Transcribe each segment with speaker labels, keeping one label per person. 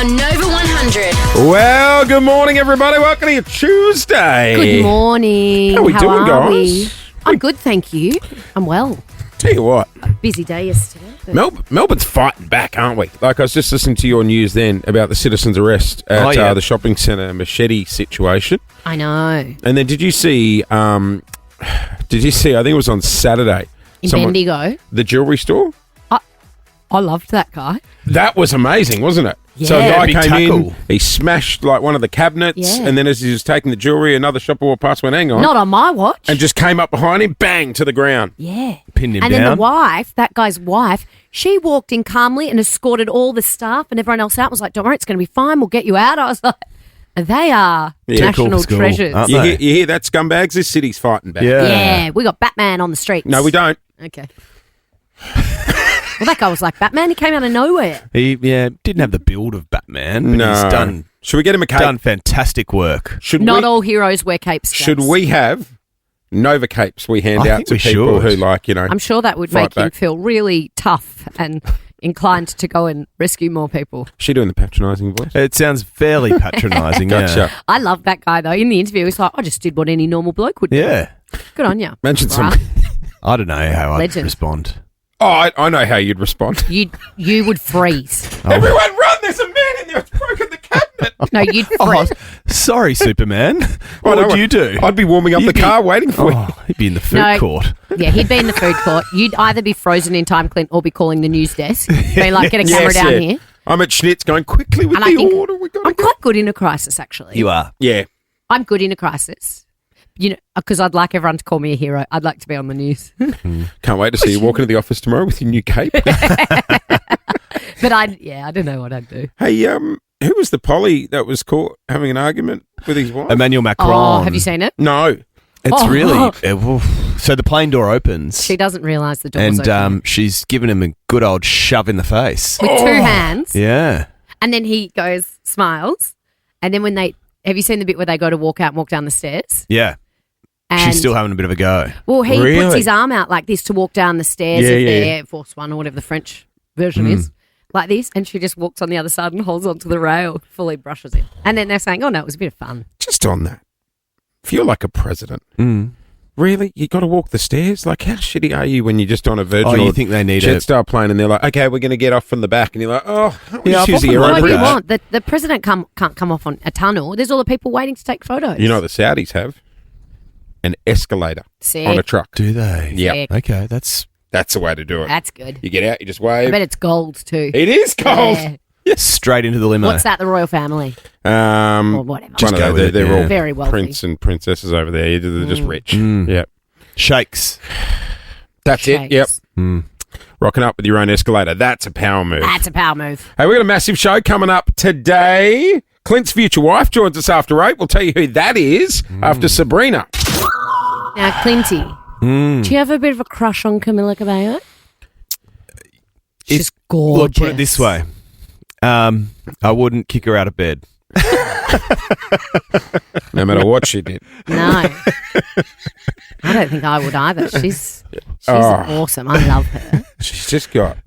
Speaker 1: on Nova 100.
Speaker 2: Well, good morning, everybody. Welcome to your Tuesday.
Speaker 3: Good morning.
Speaker 2: How we doing,
Speaker 3: are
Speaker 2: guys?
Speaker 3: we? I'm good, thank you. I'm well.
Speaker 2: Tell you what,
Speaker 3: Busy day yesterday. but-
Speaker 2: Melbourne's fighting back, aren't we? Like, I was just listening to your news then about the citizen's arrest at the shopping centre machete situation.
Speaker 3: I know.
Speaker 2: And then did you see, I think it was on Saturday.
Speaker 3: In Bendigo.
Speaker 2: The jewellery store?
Speaker 3: I loved that guy.
Speaker 2: That was amazing, wasn't it?
Speaker 3: Yeah.
Speaker 2: So a guy
Speaker 4: Big
Speaker 2: came in,
Speaker 4: tackle.
Speaker 2: he smashed like one of the cabinets,
Speaker 3: Yeah.
Speaker 2: and then as he was taking the jewellery, another shopper walked past, went, hang on,
Speaker 3: Not on my watch.
Speaker 2: and just came up behind him, bang, to the ground.
Speaker 3: yeah.
Speaker 4: Pinned him
Speaker 3: And
Speaker 4: down.
Speaker 3: then the wife, that guy's wife, she walked in calmly and escorted all the staff and everyone else out. Was like, don't worry, it's going to be fine. We'll get you out. I was like, they are national
Speaker 4: Cool school,
Speaker 3: treasures.
Speaker 4: aren't
Speaker 2: You
Speaker 4: they?
Speaker 2: hear that, scumbags? This city's fighting back.
Speaker 3: Yeah, we got Batman on the streets.
Speaker 2: No, we don't.
Speaker 3: Okay. Well, that guy was like Batman. He came out of nowhere.
Speaker 4: He didn't have the build of Batman, but
Speaker 2: No.
Speaker 4: he's done
Speaker 2: Should we get him a cape?
Speaker 4: fantastic work.
Speaker 3: Not all heroes wear capes.
Speaker 2: Should
Speaker 3: Jase.
Speaker 2: we have Nova capes we hand
Speaker 4: I
Speaker 2: out
Speaker 4: think
Speaker 2: to
Speaker 4: we
Speaker 2: people
Speaker 4: should.
Speaker 2: who like, you know,
Speaker 3: I'm sure that would
Speaker 2: Fight
Speaker 3: make him
Speaker 2: back.
Speaker 3: feel really tough and inclined to go and rescue more people.
Speaker 2: she doing the patronising voice?
Speaker 4: It sounds fairly patronising.
Speaker 2: Gotcha.
Speaker 3: I love that guy, though. In the interview, he's like, I just did what any normal bloke would do.
Speaker 4: Yeah.
Speaker 3: Good on you.
Speaker 2: Mention some.
Speaker 4: I don't know how I'd
Speaker 3: Legend.
Speaker 4: respond.
Speaker 2: Oh, I know how you'd respond.
Speaker 3: You would freeze.
Speaker 2: Everyone run! There's a man in there. It's broken the cabinet.
Speaker 3: No, you'd
Speaker 4: Oh,
Speaker 3: freeze.
Speaker 4: sorry, Superman.
Speaker 2: I
Speaker 4: What
Speaker 2: know
Speaker 4: would you do?
Speaker 2: I'd be warming up
Speaker 4: You'd
Speaker 2: the
Speaker 4: be-
Speaker 2: car waiting for you.
Speaker 4: Oh, he'd be in the food
Speaker 3: No.
Speaker 4: court.
Speaker 3: Yeah, he'd be in the food court. You'd either be frozen in time, Clint, or be calling the news desk. Being like, get a camera
Speaker 2: Yes,
Speaker 3: down
Speaker 2: yeah.
Speaker 3: here.
Speaker 2: I'm at Schnitz going quickly with
Speaker 3: And I
Speaker 2: the
Speaker 3: think
Speaker 2: order. We got
Speaker 3: I'm quite good in a crisis, actually.
Speaker 4: You are.
Speaker 2: Yeah.
Speaker 3: I'm good in a crisis. You know, because I'd like everyone to call me a hero. I'd like to be on the news.
Speaker 2: Can't wait to see you walk into the office tomorrow with your new cape.
Speaker 3: But I don't know what I'd do.
Speaker 2: Hey, who was the Polly that was caught having an argument with his wife?
Speaker 4: Emmanuel Macron.
Speaker 3: Oh, have you seen it?
Speaker 2: No.
Speaker 4: It's
Speaker 3: Oh.
Speaker 4: really... So the plane door opens.
Speaker 3: She doesn't realise the door's
Speaker 4: and
Speaker 3: open.
Speaker 4: she's given him a good old shove in the face.
Speaker 3: With two hands.
Speaker 4: Yeah.
Speaker 3: And then he goes, smiles. And then when have you seen the bit where they go to walk out and walk down the stairs?
Speaker 4: Yeah.
Speaker 3: And,
Speaker 4: She's still having a bit of a go.
Speaker 3: Well, he puts
Speaker 2: Really?
Speaker 3: his arm out like this to walk down the stairs
Speaker 2: Yeah,
Speaker 3: of the
Speaker 2: yeah.
Speaker 3: Air Force One or whatever the French version is. Like this. And she just walks on the other side and holds onto the rail, fully brushes him. And then they're saying, oh, no, it was a bit of fun.
Speaker 2: Just on that. If you're like a president,
Speaker 4: Mm.
Speaker 2: really? You got to walk the stairs? Like, how shitty are you when you're just on a Virgin
Speaker 4: Oh,
Speaker 2: or
Speaker 4: you think they need
Speaker 2: Jetstar plane and they're like, okay, we're going to get off from the back. And you're like, oh,
Speaker 4: Yeah,
Speaker 2: just
Speaker 4: I've
Speaker 2: use the
Speaker 4: often
Speaker 2: aero
Speaker 3: What do you
Speaker 2: bridge.
Speaker 3: want? The president can't come off on a tunnel. There's all the people waiting to take photos.
Speaker 2: You know what the Saudis have? An escalator
Speaker 3: Sick.
Speaker 2: on a truck.
Speaker 4: Do they?
Speaker 2: Yeah.
Speaker 3: Sick.
Speaker 4: Okay, that's
Speaker 2: That's the way to do it.
Speaker 3: That's good.
Speaker 2: You get out, you just
Speaker 3: I
Speaker 2: wave.
Speaker 3: bet it's gold too.
Speaker 2: It is cold.
Speaker 3: Yeah.
Speaker 4: straight into the limo.
Speaker 3: What's that? The royal family or whatever.
Speaker 4: Just
Speaker 2: One
Speaker 4: go
Speaker 2: of
Speaker 4: with
Speaker 2: they're
Speaker 4: it, yeah.
Speaker 2: all
Speaker 3: Very wealthy.
Speaker 2: prince and princesses over there. They're just rich.
Speaker 4: Mm.
Speaker 2: Yeah.
Speaker 4: Shakes.
Speaker 2: That's it. Yep.
Speaker 3: Shakes.
Speaker 4: Mm.
Speaker 2: Rocking up with your own escalator. That's a power move.
Speaker 3: That's a power move.
Speaker 2: Hey, we've got a massive show coming up today. Clint's future wife joins us after 8. We'll tell you who that is after Sabrina.
Speaker 3: Now, Clinty, do you have a bit of a crush on Camilla Cabello? She's gorgeous.
Speaker 4: Look, put it this way. I wouldn't kick her out of bed.
Speaker 2: No matter what she did.
Speaker 3: No. I don't think I would either. She's
Speaker 2: Oh.
Speaker 3: awesome. I love her.
Speaker 2: She's just got...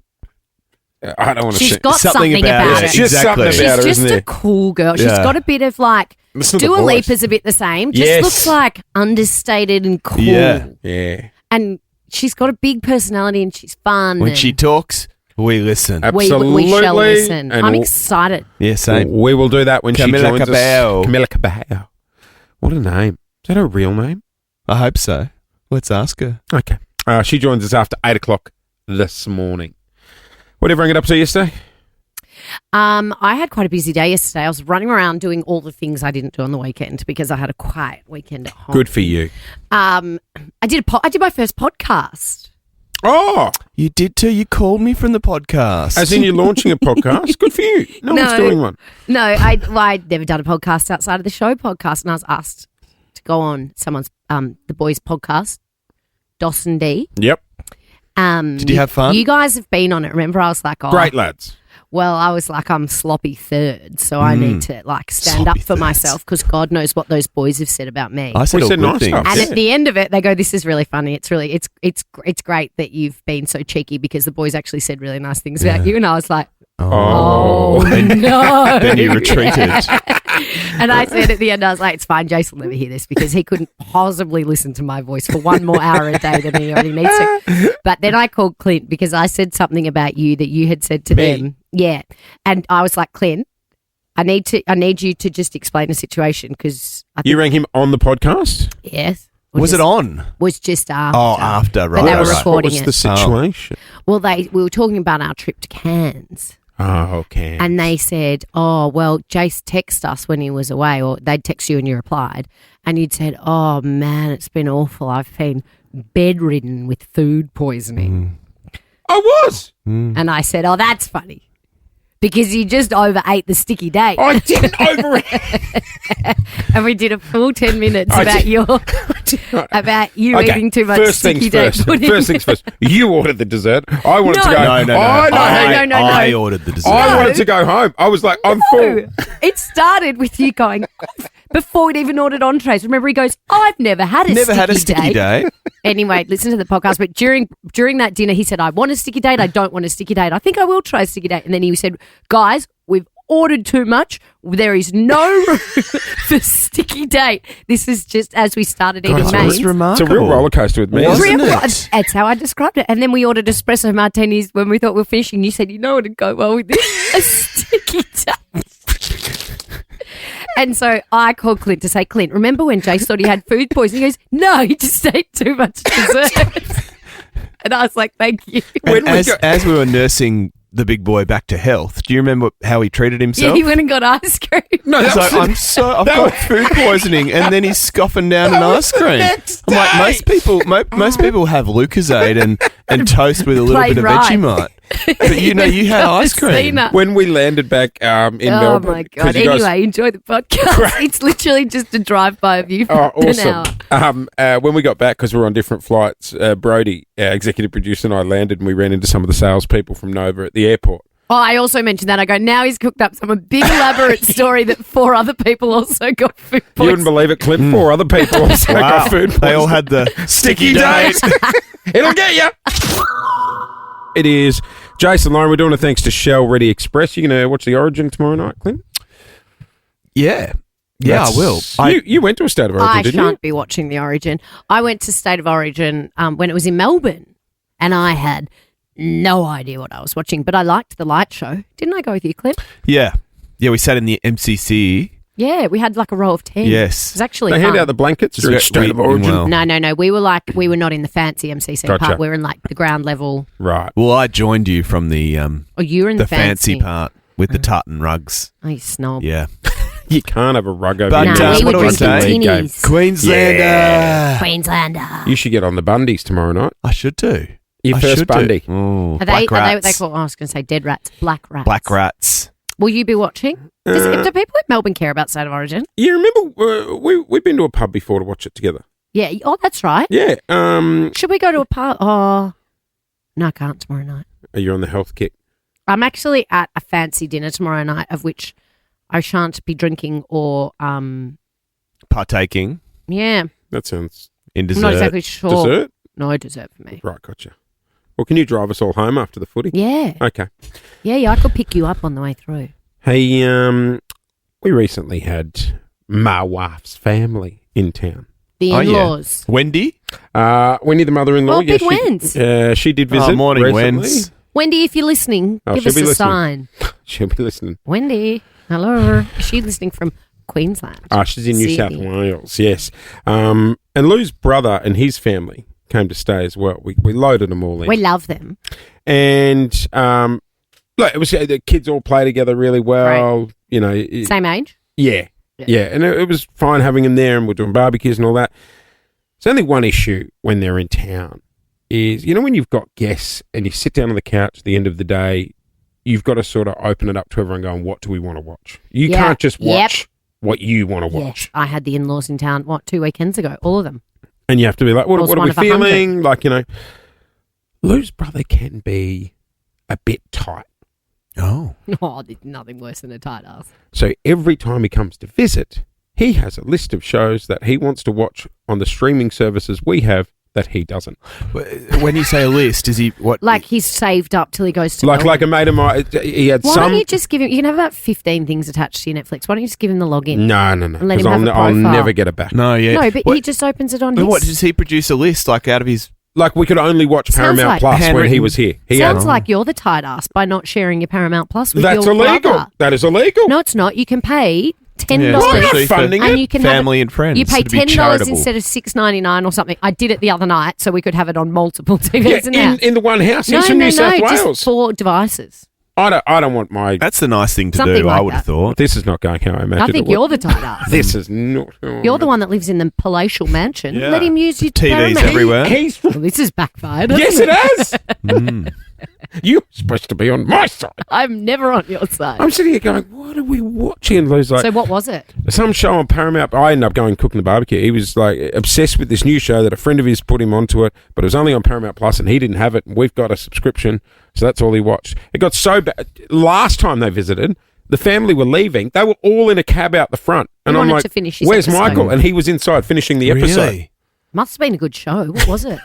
Speaker 2: I don't want to
Speaker 3: She's
Speaker 2: say...
Speaker 3: got something about
Speaker 2: It's
Speaker 3: her.
Speaker 2: just
Speaker 4: Exactly.
Speaker 2: something about her,
Speaker 3: She's just
Speaker 2: isn't
Speaker 3: a
Speaker 2: there?
Speaker 3: cool girl. She's
Speaker 4: Yeah.
Speaker 3: got a bit of like...
Speaker 2: Listen to the
Speaker 3: Dua
Speaker 2: voice.
Speaker 3: Lipa's a bit the same. Just
Speaker 2: Yes.
Speaker 3: looks like understated and cool.
Speaker 4: Yeah.
Speaker 2: Yeah.
Speaker 3: And she's got a big personality and she's fun.
Speaker 4: When
Speaker 3: and
Speaker 4: she talks, we listen.
Speaker 2: Absolutely.
Speaker 3: we shall listen.
Speaker 2: And
Speaker 3: I'm
Speaker 2: we'll-
Speaker 3: excited.
Speaker 4: Yeah, same.
Speaker 2: We will do that when
Speaker 4: Camilla
Speaker 2: she joins
Speaker 4: Cabello.
Speaker 2: us. Camilla Cabello. What a name. Is that her real name?
Speaker 4: I hope so. Let's ask her.
Speaker 2: Okay. She joins us after 8 o'clock this morning. What did everyone get up to yesterday?
Speaker 3: I had quite a busy day yesterday. I was running around doing all the things I didn't do on the weekend because I had a quiet weekend at home.
Speaker 2: Good for you.
Speaker 3: I did my first podcast.
Speaker 2: Oh,
Speaker 4: You did too. You called me from the podcast.
Speaker 2: as in you're launching a podcast? Good for you. No one's
Speaker 3: No.
Speaker 2: doing one.
Speaker 3: No, I'd never done a podcast outside of the show podcast, and I was asked to go on someone's the boys' podcast, Dawson D.
Speaker 2: Yep.
Speaker 4: Did you have fun?
Speaker 3: You guys have been on it. Remember, I was like, oh,
Speaker 2: Great lads.
Speaker 3: Well, I was like, I'm sloppy third, so I need to like stand
Speaker 4: Sloppy
Speaker 3: up for
Speaker 4: thirds.
Speaker 3: myself because God knows what those boys have said about me.
Speaker 4: I said
Speaker 2: We
Speaker 4: all
Speaker 2: said
Speaker 4: good
Speaker 2: nice
Speaker 4: things.
Speaker 2: stuff.
Speaker 3: And
Speaker 2: Yeah.
Speaker 3: at the end of it, they go, "This is really funny. It's great that you've been so cheeky because the boys actually said really nice things about you." And I was like, Oh, no.
Speaker 4: Then you retreated.
Speaker 3: And I said at the end, I was like, it's fine, Jase will never hear this because he couldn't possibly listen to my voice for one more hour a day than he already needs to. But then I called Clint because I said something about you that you had said to them. Yeah. And I was like, Clint, I need you to just explain the situation because
Speaker 2: you rang him on the podcast?
Speaker 3: Yes.
Speaker 4: Was it on?
Speaker 3: Was just after.
Speaker 4: Oh, after, right.
Speaker 3: But they were
Speaker 4: right.
Speaker 3: recording
Speaker 2: What was
Speaker 3: it.
Speaker 2: the situation?
Speaker 3: Well, we were talking about our trip to Cairns.
Speaker 2: Oh, okay.
Speaker 3: And they said, oh, well, Jase texted us when he was away, or they'd text you and you replied. And you'd said, oh, man, it's been awful. I've been bedridden with food poisoning.
Speaker 2: I was.
Speaker 3: And I said, oh, that's funny. Because you just overate the sticky date.
Speaker 2: I didn't overeat.
Speaker 3: And we did a full 10 minutes about you
Speaker 2: Okay,
Speaker 3: eating too much
Speaker 2: first
Speaker 3: sticky
Speaker 2: things
Speaker 3: date
Speaker 2: first.
Speaker 3: pudding.
Speaker 2: First things first. You ordered the dessert. I wanted to go.
Speaker 4: No. I ordered the dessert.
Speaker 2: I wanted to go home. I was like, I'm full.
Speaker 3: It started with you going, before we'd even ordered entrees. Remember, he goes, I've never had a sticky
Speaker 4: date.
Speaker 3: Anyway, listen to the podcast. But during that dinner, he said, I want a sticky date. I don't want a sticky date. I think I will try a sticky date. And then he said, guys, we've ordered too much. There is no room for sticky date. This is just as we started eating mains.
Speaker 4: Remarkable.
Speaker 2: It's a real roller coaster with me.
Speaker 4: Wasn't it?
Speaker 3: That's how I described it. And then we ordered espresso martinis when we thought we were finishing. You said, you know what would go well with this? A sticky date. And so I called Clint to say, Clint, remember when Jase thought he had food poisoning? He goes, no, he just ate too much dessert. And I was like, thank you.
Speaker 4: As we were nursing the big boy back to health, do you remember how he treated himself?
Speaker 3: Yeah, he went and got ice cream.
Speaker 2: No,
Speaker 4: He's like, I've got food poisoning, and then he's scoffing down an ice cream. I'm like, most people have Lucozade and toast with a little bit of Vegemite. But you had ice cream.
Speaker 2: When we landed back in Melbourne.
Speaker 3: Oh my God. Anyway, enjoy the podcast. It's literally just a drive-by of you for an hour.
Speaker 2: When we got back, because we were on different flights, Brody, our executive producer, and I landed and we ran into some of the salespeople from Nova at the airport.
Speaker 3: Oh, I also mentioned that. I go, now he's cooked up some big elaborate story that 4 other people also got food poisoning.
Speaker 2: You wouldn't believe it, Clint. 4 other people also got food poisoning.
Speaker 4: They all had the sticky date.
Speaker 2: It'll get you. It is Jase and Lauren. We're doing a thanks to Shell Ready Express. You going to watch the Origin tomorrow night, Clint?
Speaker 4: Yeah. Yeah, I will.
Speaker 2: You went to a State of Origin, didn't you?
Speaker 3: I shan't be watching the Origin. I went to State of Origin when it was in Melbourne, and I had no idea what I was watching, but I liked the light show. Didn't I go with you, Clint?
Speaker 4: Yeah. Yeah, we sat in the MCC.
Speaker 3: Yeah, we had like a row of 10.
Speaker 4: Yes.
Speaker 3: It was actually
Speaker 2: They
Speaker 3: fun.
Speaker 2: hand out the blankets during State of Origin.
Speaker 4: Well.
Speaker 3: No. We were not in the fancy MCC part. We were in like the ground level.
Speaker 2: Right.
Speaker 4: Well, I joined you from the
Speaker 3: you were in the
Speaker 4: fancy part with the tartan rugs.
Speaker 3: Oh, you snob.
Speaker 4: Yeah.
Speaker 2: You can't have a rug over
Speaker 4: But,
Speaker 2: your
Speaker 3: we
Speaker 4: what
Speaker 3: were
Speaker 4: do I
Speaker 3: drinking
Speaker 4: say?
Speaker 3: tinnies.
Speaker 4: Queenslander.
Speaker 2: Yeah.
Speaker 3: Queenslander.
Speaker 2: You should get on the Bundies tomorrow night.
Speaker 4: I should do.
Speaker 2: Your
Speaker 4: I
Speaker 2: first
Speaker 4: should
Speaker 2: Bundy.
Speaker 4: do. Oh,
Speaker 3: Are
Speaker 4: black
Speaker 3: they what they
Speaker 4: rats.
Speaker 3: call? I was going to say dead rats. Black rats.
Speaker 4: Black rats.
Speaker 3: Will you be watching? Do people at Melbourne care about State of Origin?
Speaker 2: You remember we've been to a pub before to watch it together.
Speaker 3: Yeah. Oh, that's right.
Speaker 2: Yeah.
Speaker 3: Should we go to a pub? Oh, no, I can't tomorrow night.
Speaker 2: Are you on the health kick?
Speaker 3: I'm actually at a fancy dinner tomorrow night, of which I shan't be drinking or
Speaker 4: Partaking
Speaker 3: yeah.
Speaker 2: That sounds
Speaker 4: in dessert.
Speaker 3: I'm not exactly sure.
Speaker 2: dessert.
Speaker 3: No dessert for me.
Speaker 2: Right, gotcha. Well, can you drive us all home after the footy?
Speaker 3: Yeah.
Speaker 2: Okay.
Speaker 3: Yeah, I could pick you up on the way through.
Speaker 2: Hey, we recently had my wife's family in town.
Speaker 3: The in-laws.
Speaker 4: Wendy?
Speaker 2: Wendy, the mother-in-law.
Speaker 3: Oh, big Wens.
Speaker 2: She did visit.
Speaker 4: Morning,
Speaker 2: recently.
Speaker 4: Wens.
Speaker 3: Wendy, if you're listening, give
Speaker 2: she'll
Speaker 3: us
Speaker 2: be
Speaker 3: a
Speaker 2: listening.
Speaker 3: sign.
Speaker 2: She'll be listening.
Speaker 3: Wendy, hello. Is she listening from Queensland?
Speaker 2: She's in New South
Speaker 3: Sydney.
Speaker 2: Wales, yes. And Lou's brother and his family came to stay as well. We loaded them all in.
Speaker 3: We love them.
Speaker 2: And look, it was the kids all play together really well.
Speaker 3: Right.
Speaker 2: You know,
Speaker 3: Same age?
Speaker 2: yeah, and it was fine having them there, and we're doing barbecues and all that. There's only one issue when they're in town is, when you've got guests and you sit down on the couch at the end of the day, you've got to sort of open it up to everyone going, what do we want to watch? You can't just watch what you want to watch.
Speaker 3: Yes. I had the in-laws in town, 2 weekends ago? All of them.
Speaker 2: And you have to be like, what are we
Speaker 3: 100.
Speaker 2: feeling? Like, Lou's brother can be a bit tight.
Speaker 4: Oh.
Speaker 3: Oh, there's nothing worse than a tight ass.
Speaker 2: So every time he comes to visit, he has a list of shows that he wants to watch on the streaming services we have that he doesn't.
Speaker 4: When you say a list, is he what?
Speaker 3: Like he's saved up till he goes to
Speaker 2: Like a mate of mine, he had
Speaker 3: Why
Speaker 2: some.
Speaker 3: don't you just give him? You can have about 15 things attached to your Netflix. Why don't you just give him the login?
Speaker 2: No.
Speaker 3: And let
Speaker 2: Because
Speaker 3: him have a
Speaker 2: I'll
Speaker 3: profile.
Speaker 2: never get it back.
Speaker 4: No, yeah.
Speaker 3: No, but
Speaker 4: What-
Speaker 3: he just opens it on
Speaker 4: But
Speaker 3: his.
Speaker 4: what does he produce a list like out of his?
Speaker 2: Like we could only watch
Speaker 3: Sounds
Speaker 2: Paramount
Speaker 3: like-
Speaker 2: Plus when he
Speaker 4: Handwritten-
Speaker 2: was here. He
Speaker 3: Sounds
Speaker 2: had,
Speaker 3: like you're the tight ass by not sharing your Paramount Plus with
Speaker 2: that's
Speaker 3: your
Speaker 2: illegal.
Speaker 3: brother.
Speaker 2: That is illegal.
Speaker 3: No, it's not. You can pay $10.
Speaker 4: Yeah,
Speaker 2: Well, I'm not
Speaker 4: especially for
Speaker 2: funding
Speaker 3: And
Speaker 2: it.
Speaker 3: you can have
Speaker 4: family and friends.
Speaker 3: You pay
Speaker 4: It'd be
Speaker 3: $10
Speaker 4: charitable.
Speaker 3: instead of $6.99 or something. I did it the other night so we could have it on multiple TVs
Speaker 2: Yeah,
Speaker 3: in there.
Speaker 2: in the one house.
Speaker 3: No,
Speaker 2: He's from
Speaker 3: no,
Speaker 2: New South
Speaker 3: no,
Speaker 2: Wales.
Speaker 3: just 4 devices.
Speaker 2: I don't want my.
Speaker 4: That's the nice thing to
Speaker 3: Something
Speaker 4: do.
Speaker 3: like
Speaker 4: I would have
Speaker 3: that.
Speaker 4: thought.
Speaker 2: This is not going how I imagined
Speaker 3: I think
Speaker 2: it
Speaker 3: you're
Speaker 2: would.
Speaker 3: the tight ass.
Speaker 2: This is not.
Speaker 3: You're the one that lives in the palatial mansion.
Speaker 4: Yeah.
Speaker 3: Let him use your
Speaker 4: TVs
Speaker 3: Paramount.
Speaker 4: everywhere.
Speaker 2: He's
Speaker 3: Well, this is backfired.
Speaker 2: yes,
Speaker 3: hasn't
Speaker 2: it has.
Speaker 4: Mm.
Speaker 2: You're supposed to be on my side.
Speaker 3: I'm never on your side.
Speaker 2: I'm sitting here going, what are we watching? And Lou's like,
Speaker 3: So what was it?
Speaker 2: some show on Paramount. I ended up going cooking the barbecue. He was like obsessed with this new show that a friend of his put him onto it, but it was only on Paramount Plus, and he didn't have it. And we've got a subscription, so that's all he watched. It got so bad. Last time they visited, the family were leaving. They were all in a cab out the front, and
Speaker 3: He
Speaker 2: I'm
Speaker 3: wanted
Speaker 2: like,
Speaker 3: to finish his
Speaker 2: "Where's
Speaker 3: episode."
Speaker 2: Michael?" And he was inside finishing the episode.
Speaker 4: Really?
Speaker 3: Must have been a good show. What was it?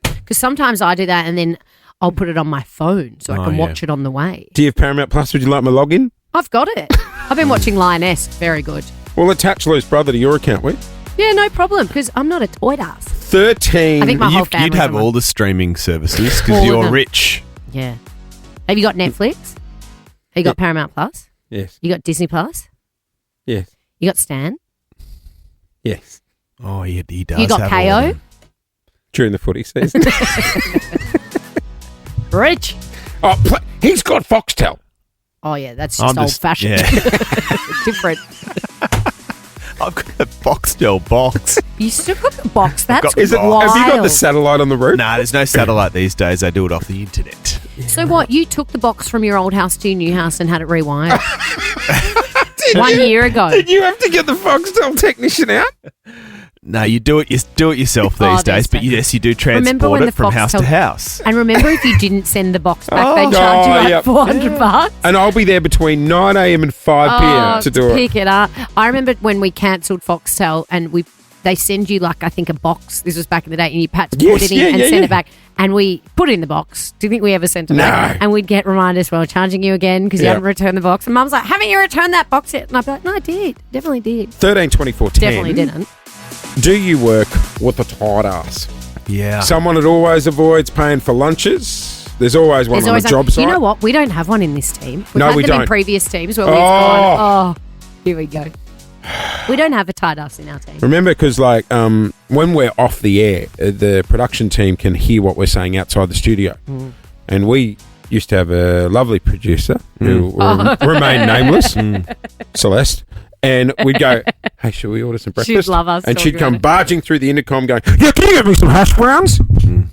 Speaker 3: Because sometimes I do that and then I'll put it on my phone so I
Speaker 4: Oh,
Speaker 3: can
Speaker 4: yeah.
Speaker 3: watch it on the way.
Speaker 2: Do you have Paramount Plus? Would you like my login?
Speaker 3: I've got it. I've been watching Lioness. Very good.
Speaker 2: We'll attach Lou's brother to your account, we.
Speaker 3: Yeah, no problem because I'm not a toy ass.
Speaker 2: 13.
Speaker 3: I think my whole
Speaker 4: You'd
Speaker 3: family's
Speaker 4: have
Speaker 3: on
Speaker 4: all the streaming services
Speaker 3: All
Speaker 4: because
Speaker 3: of
Speaker 4: you're
Speaker 3: them.
Speaker 4: rich.
Speaker 3: Yeah. Have you got Netflix? Have you got Paramount Plus?
Speaker 2: Yes.
Speaker 3: You got Disney Plus?
Speaker 2: Yes.
Speaker 3: You got Stan?
Speaker 2: Yes.
Speaker 4: Oh, he does.
Speaker 3: You got
Speaker 4: have all of
Speaker 3: KO?
Speaker 4: them.
Speaker 2: During the footy season.
Speaker 3: Rich.
Speaker 2: He's got Foxtel.
Speaker 3: Oh yeah, that's
Speaker 4: I'm
Speaker 3: just old fashioned.
Speaker 4: Yeah.
Speaker 3: Different.
Speaker 4: I've got a Foxtel box.
Speaker 3: You still got the box. That's
Speaker 4: got-
Speaker 2: Is it?
Speaker 3: wild.
Speaker 2: Have you got the satellite on the roof?
Speaker 4: Nah, there's no satellite these days. I do it off the internet.
Speaker 3: So what? You took the box from your old house to your new house and had it rewired 1 year ago.
Speaker 2: Did you have to get the Foxtel technician out?
Speaker 4: No, you do it. You do it yourself
Speaker 3: Oh,
Speaker 4: these days. But
Speaker 3: there's
Speaker 4: yes, you do
Speaker 3: Remember
Speaker 4: transport
Speaker 3: when
Speaker 4: it
Speaker 3: the
Speaker 4: from house to
Speaker 3: Foxtel-
Speaker 4: house.
Speaker 3: And remember, if you didn't send the box back,
Speaker 4: Oh.
Speaker 3: they charge you like
Speaker 2: yep.
Speaker 3: $400.
Speaker 2: And I'll be there between 9 a.m. and 5 p.m. to do it.
Speaker 3: Pick it up. I remember when we cancelled Foxtel and they send you like I think a box. This was back in the day, and you had to
Speaker 2: Yes,
Speaker 3: put it in
Speaker 2: yeah,
Speaker 3: and
Speaker 2: yeah,
Speaker 3: send
Speaker 2: yeah.
Speaker 3: it back. And we put it in the box. Do you think we ever sent it back?
Speaker 2: No.
Speaker 3: And we'd get reminders, well, charging you again because you
Speaker 2: Yeah.
Speaker 3: hadn't returned the box. And Mum's like, haven't you returned that box yet? And I'd be like, no, I did. Definitely did.
Speaker 2: 13, 24, 10.
Speaker 3: Definitely didn't.
Speaker 2: Do you work with a tight ass?
Speaker 4: Yeah.
Speaker 2: Someone that always avoids paying for lunches. There's always one
Speaker 3: There's
Speaker 2: on
Speaker 3: always
Speaker 2: a job site.
Speaker 3: You know what? We don't have one in this team. We've
Speaker 2: No,
Speaker 3: had
Speaker 2: we
Speaker 3: them in
Speaker 2: don't.
Speaker 3: previous teams where we've
Speaker 2: Oh.
Speaker 3: gone, here we go. We don't have a tight ass in our team.
Speaker 2: Remember, because like when we're off the air, the production team can hear what we're saying outside the studio, and we used to have a lovely producer who remained nameless, Celeste, and we'd go, "Hey, should we order some breakfast?"
Speaker 3: love us
Speaker 2: and she'd
Speaker 3: talking
Speaker 2: come
Speaker 3: about it.
Speaker 2: barging through the intercom, going, "Yeah, can you get me some hash browns?"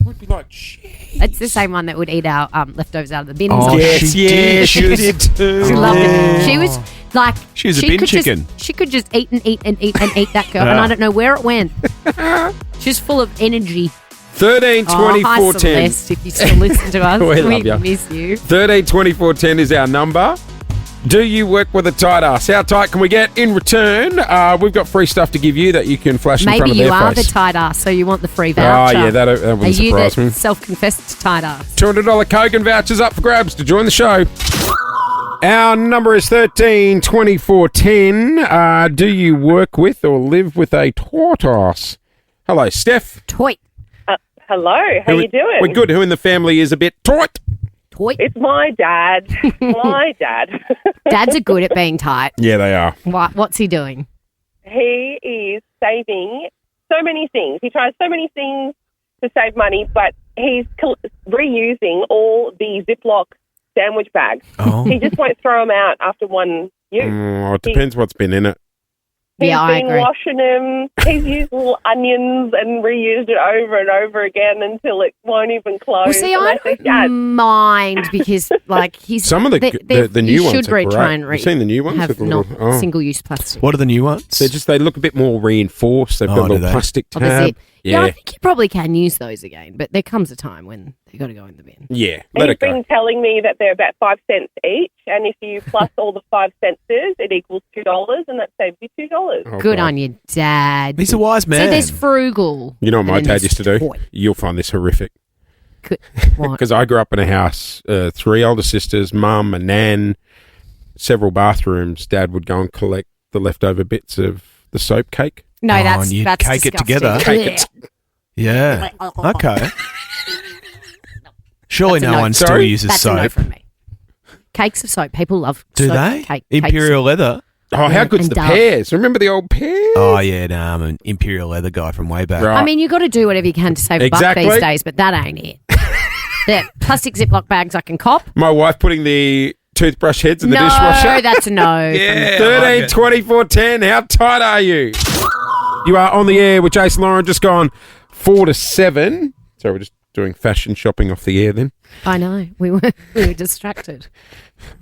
Speaker 2: We'd be like, "Shit."
Speaker 3: It's the same one that would eat our leftovers out of the bins.
Speaker 4: Oh,
Speaker 2: Yes,
Speaker 4: she
Speaker 2: yes,
Speaker 4: did.
Speaker 2: you did too.
Speaker 3: She loved it. She was like,
Speaker 4: She was a bin
Speaker 3: could
Speaker 4: chicken.
Speaker 3: She could just eat and eat and eat and eat that girl, and
Speaker 4: Yeah.
Speaker 3: I don't know where it went. She's full of energy.
Speaker 2: 13, 24,
Speaker 3: hi,
Speaker 2: 10.
Speaker 3: Celeste, if you still listen to us,
Speaker 2: We love ya.
Speaker 3: miss you.
Speaker 2: 13, 24, 10 is our number. Do you work with a tight ass? How tight can we get in return? We've got free stuff to give you that you can flash in
Speaker 3: Maybe
Speaker 2: front of
Speaker 3: you
Speaker 2: their
Speaker 3: are
Speaker 2: face.
Speaker 3: the tight ass, so you want the free
Speaker 2: Oh,
Speaker 3: voucher.
Speaker 2: yeah, that
Speaker 3: Are
Speaker 2: wouldn't
Speaker 3: you
Speaker 2: surprise
Speaker 3: the
Speaker 2: me.
Speaker 3: self-confessed tight ass?
Speaker 2: $200 Kogan vouchers up for grabs to join the show. Our number is 13, 24, 10. Do you work with or live with a tight ass? Hello, Steph.
Speaker 3: Toy.
Speaker 1: Hello, how you doing?
Speaker 2: We're good. Who in the family is a bit tight?
Speaker 3: Toy.
Speaker 1: It's my dad. My dad.
Speaker 3: Dads are good at being tight.
Speaker 2: Yeah, they are.
Speaker 3: What's he doing?
Speaker 1: He is saving so many things. He tries so many things to save money, but he's reusing all the Ziploc sandwich bags.
Speaker 4: Oh.
Speaker 1: He just won't throw them out after one use.
Speaker 2: Oh, it depends what's been in it.
Speaker 1: He's
Speaker 3: Yeah, I
Speaker 1: been
Speaker 3: agree.
Speaker 1: washing them. He's used little onions and reused it over and over again until it won't even close.
Speaker 3: Well, see,
Speaker 1: And
Speaker 3: I
Speaker 1: say,
Speaker 3: don't
Speaker 1: Dad,
Speaker 3: mind because, like, he's
Speaker 2: Some of the new
Speaker 3: you
Speaker 2: ones
Speaker 3: should
Speaker 2: are great.
Speaker 3: try and
Speaker 2: You've seen the new ones?
Speaker 3: have
Speaker 2: With the
Speaker 3: not
Speaker 2: little- oh.
Speaker 3: single-use plastic.
Speaker 4: What are the new ones?
Speaker 2: They look a bit more reinforced. They've
Speaker 4: Oh,
Speaker 2: got a
Speaker 4: do
Speaker 2: little
Speaker 4: they?
Speaker 2: plastic
Speaker 3: Obviously,
Speaker 2: tab.
Speaker 3: Yeah, I
Speaker 2: Yeah.
Speaker 3: think you probably can use those again, but there comes a time when they got to go in the bin.
Speaker 2: Yeah. Let
Speaker 1: He's
Speaker 2: it go.
Speaker 1: been telling me that they're about 5 cents each, and if you plus all the 5 senses, it equals $2, and that saves you $2.
Speaker 2: Oh,
Speaker 3: Good
Speaker 2: God.
Speaker 3: on you, Dad.
Speaker 4: He's a wise man.
Speaker 3: So there's frugal.
Speaker 2: You know what my
Speaker 3: and then
Speaker 2: dad used to
Speaker 3: there's
Speaker 2: do?
Speaker 3: toy.
Speaker 2: You'll find this horrific.
Speaker 3: What?
Speaker 2: Because I grew up in a house, 3 older sisters, mum, a nan, several bathrooms. Dad would go and collect the leftover bits of the soap cake.
Speaker 3: No, that's
Speaker 4: and you'd
Speaker 3: that's
Speaker 4: cake it
Speaker 3: disgusting.
Speaker 4: together.
Speaker 2: Cake it.
Speaker 4: Yeah. Okay. Surely
Speaker 3: That's a
Speaker 4: no
Speaker 3: no.
Speaker 4: one still
Speaker 2: Sorry?
Speaker 4: uses
Speaker 3: That's a no
Speaker 4: soap.
Speaker 3: from me. Cakes of soap. People love
Speaker 4: Do
Speaker 3: soap
Speaker 4: they?
Speaker 3: cakes
Speaker 4: Imperial
Speaker 3: of-
Speaker 4: leather.
Speaker 2: Oh, how good's
Speaker 3: and
Speaker 2: the
Speaker 3: Dove.
Speaker 2: pears? Remember the old pears?
Speaker 4: Oh yeah, no, I'm an Imperial leather guy from way back.
Speaker 2: Right.
Speaker 3: I mean, you got to do whatever you can to save a buck
Speaker 2: Exactly.
Speaker 3: these days, but that ain't it. The plastic Ziploc bags I can cop.
Speaker 2: My wife putting the toothbrush heads in the
Speaker 3: No,
Speaker 2: dishwasher.
Speaker 3: that's a no.
Speaker 2: Yeah,
Speaker 4: I like
Speaker 2: 13,
Speaker 4: it.
Speaker 2: 24, 10. How tight are you? You are on the air with Jase and Lauren, just gone 4 to 7. So we're just doing fashion shopping off the air then.
Speaker 3: I know. We were distracted.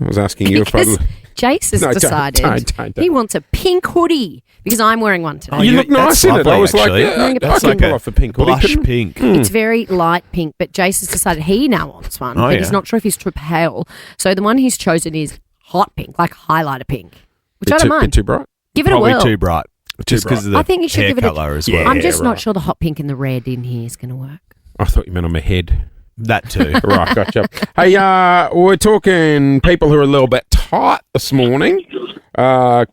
Speaker 2: I was asking you if I...
Speaker 3: Because Jase has
Speaker 2: No, don't,
Speaker 3: decided
Speaker 2: don't.
Speaker 3: he wants a pink hoodie because I'm wearing one today.
Speaker 4: Oh,
Speaker 2: You
Speaker 4: you-
Speaker 2: look nice
Speaker 4: that's
Speaker 2: in it. I
Speaker 4: lovely,
Speaker 2: was like,
Speaker 4: actually.
Speaker 2: yeah,
Speaker 3: Wearing a
Speaker 2: I
Speaker 3: pink
Speaker 2: can
Speaker 3: one.
Speaker 2: pull off a pink hoodie.
Speaker 4: Blush
Speaker 2: couldn't-
Speaker 4: pink.
Speaker 3: It's very light pink, but Jase has decided he now wants one,
Speaker 4: Oh,
Speaker 3: but he's
Speaker 4: yeah.
Speaker 3: not sure if he's too pale. So the one he's chosen is hot pink, like highlighter pink, which
Speaker 2: Bit
Speaker 3: I don't
Speaker 2: too,
Speaker 3: mind.
Speaker 2: bit too bright.
Speaker 3: Give it a
Speaker 4: Probably
Speaker 3: whirl.
Speaker 4: too bright. Just because of the
Speaker 3: I think you should
Speaker 4: hair
Speaker 3: give it a-
Speaker 4: colour as
Speaker 2: Yeah.
Speaker 4: well.
Speaker 3: I'm just
Speaker 2: right.
Speaker 3: not sure the hot pink and the red in here is going to work.
Speaker 2: I thought you meant on my head.
Speaker 4: That too.
Speaker 2: Right, gotcha. Hey, we're talking people who are a little bit tight this morning.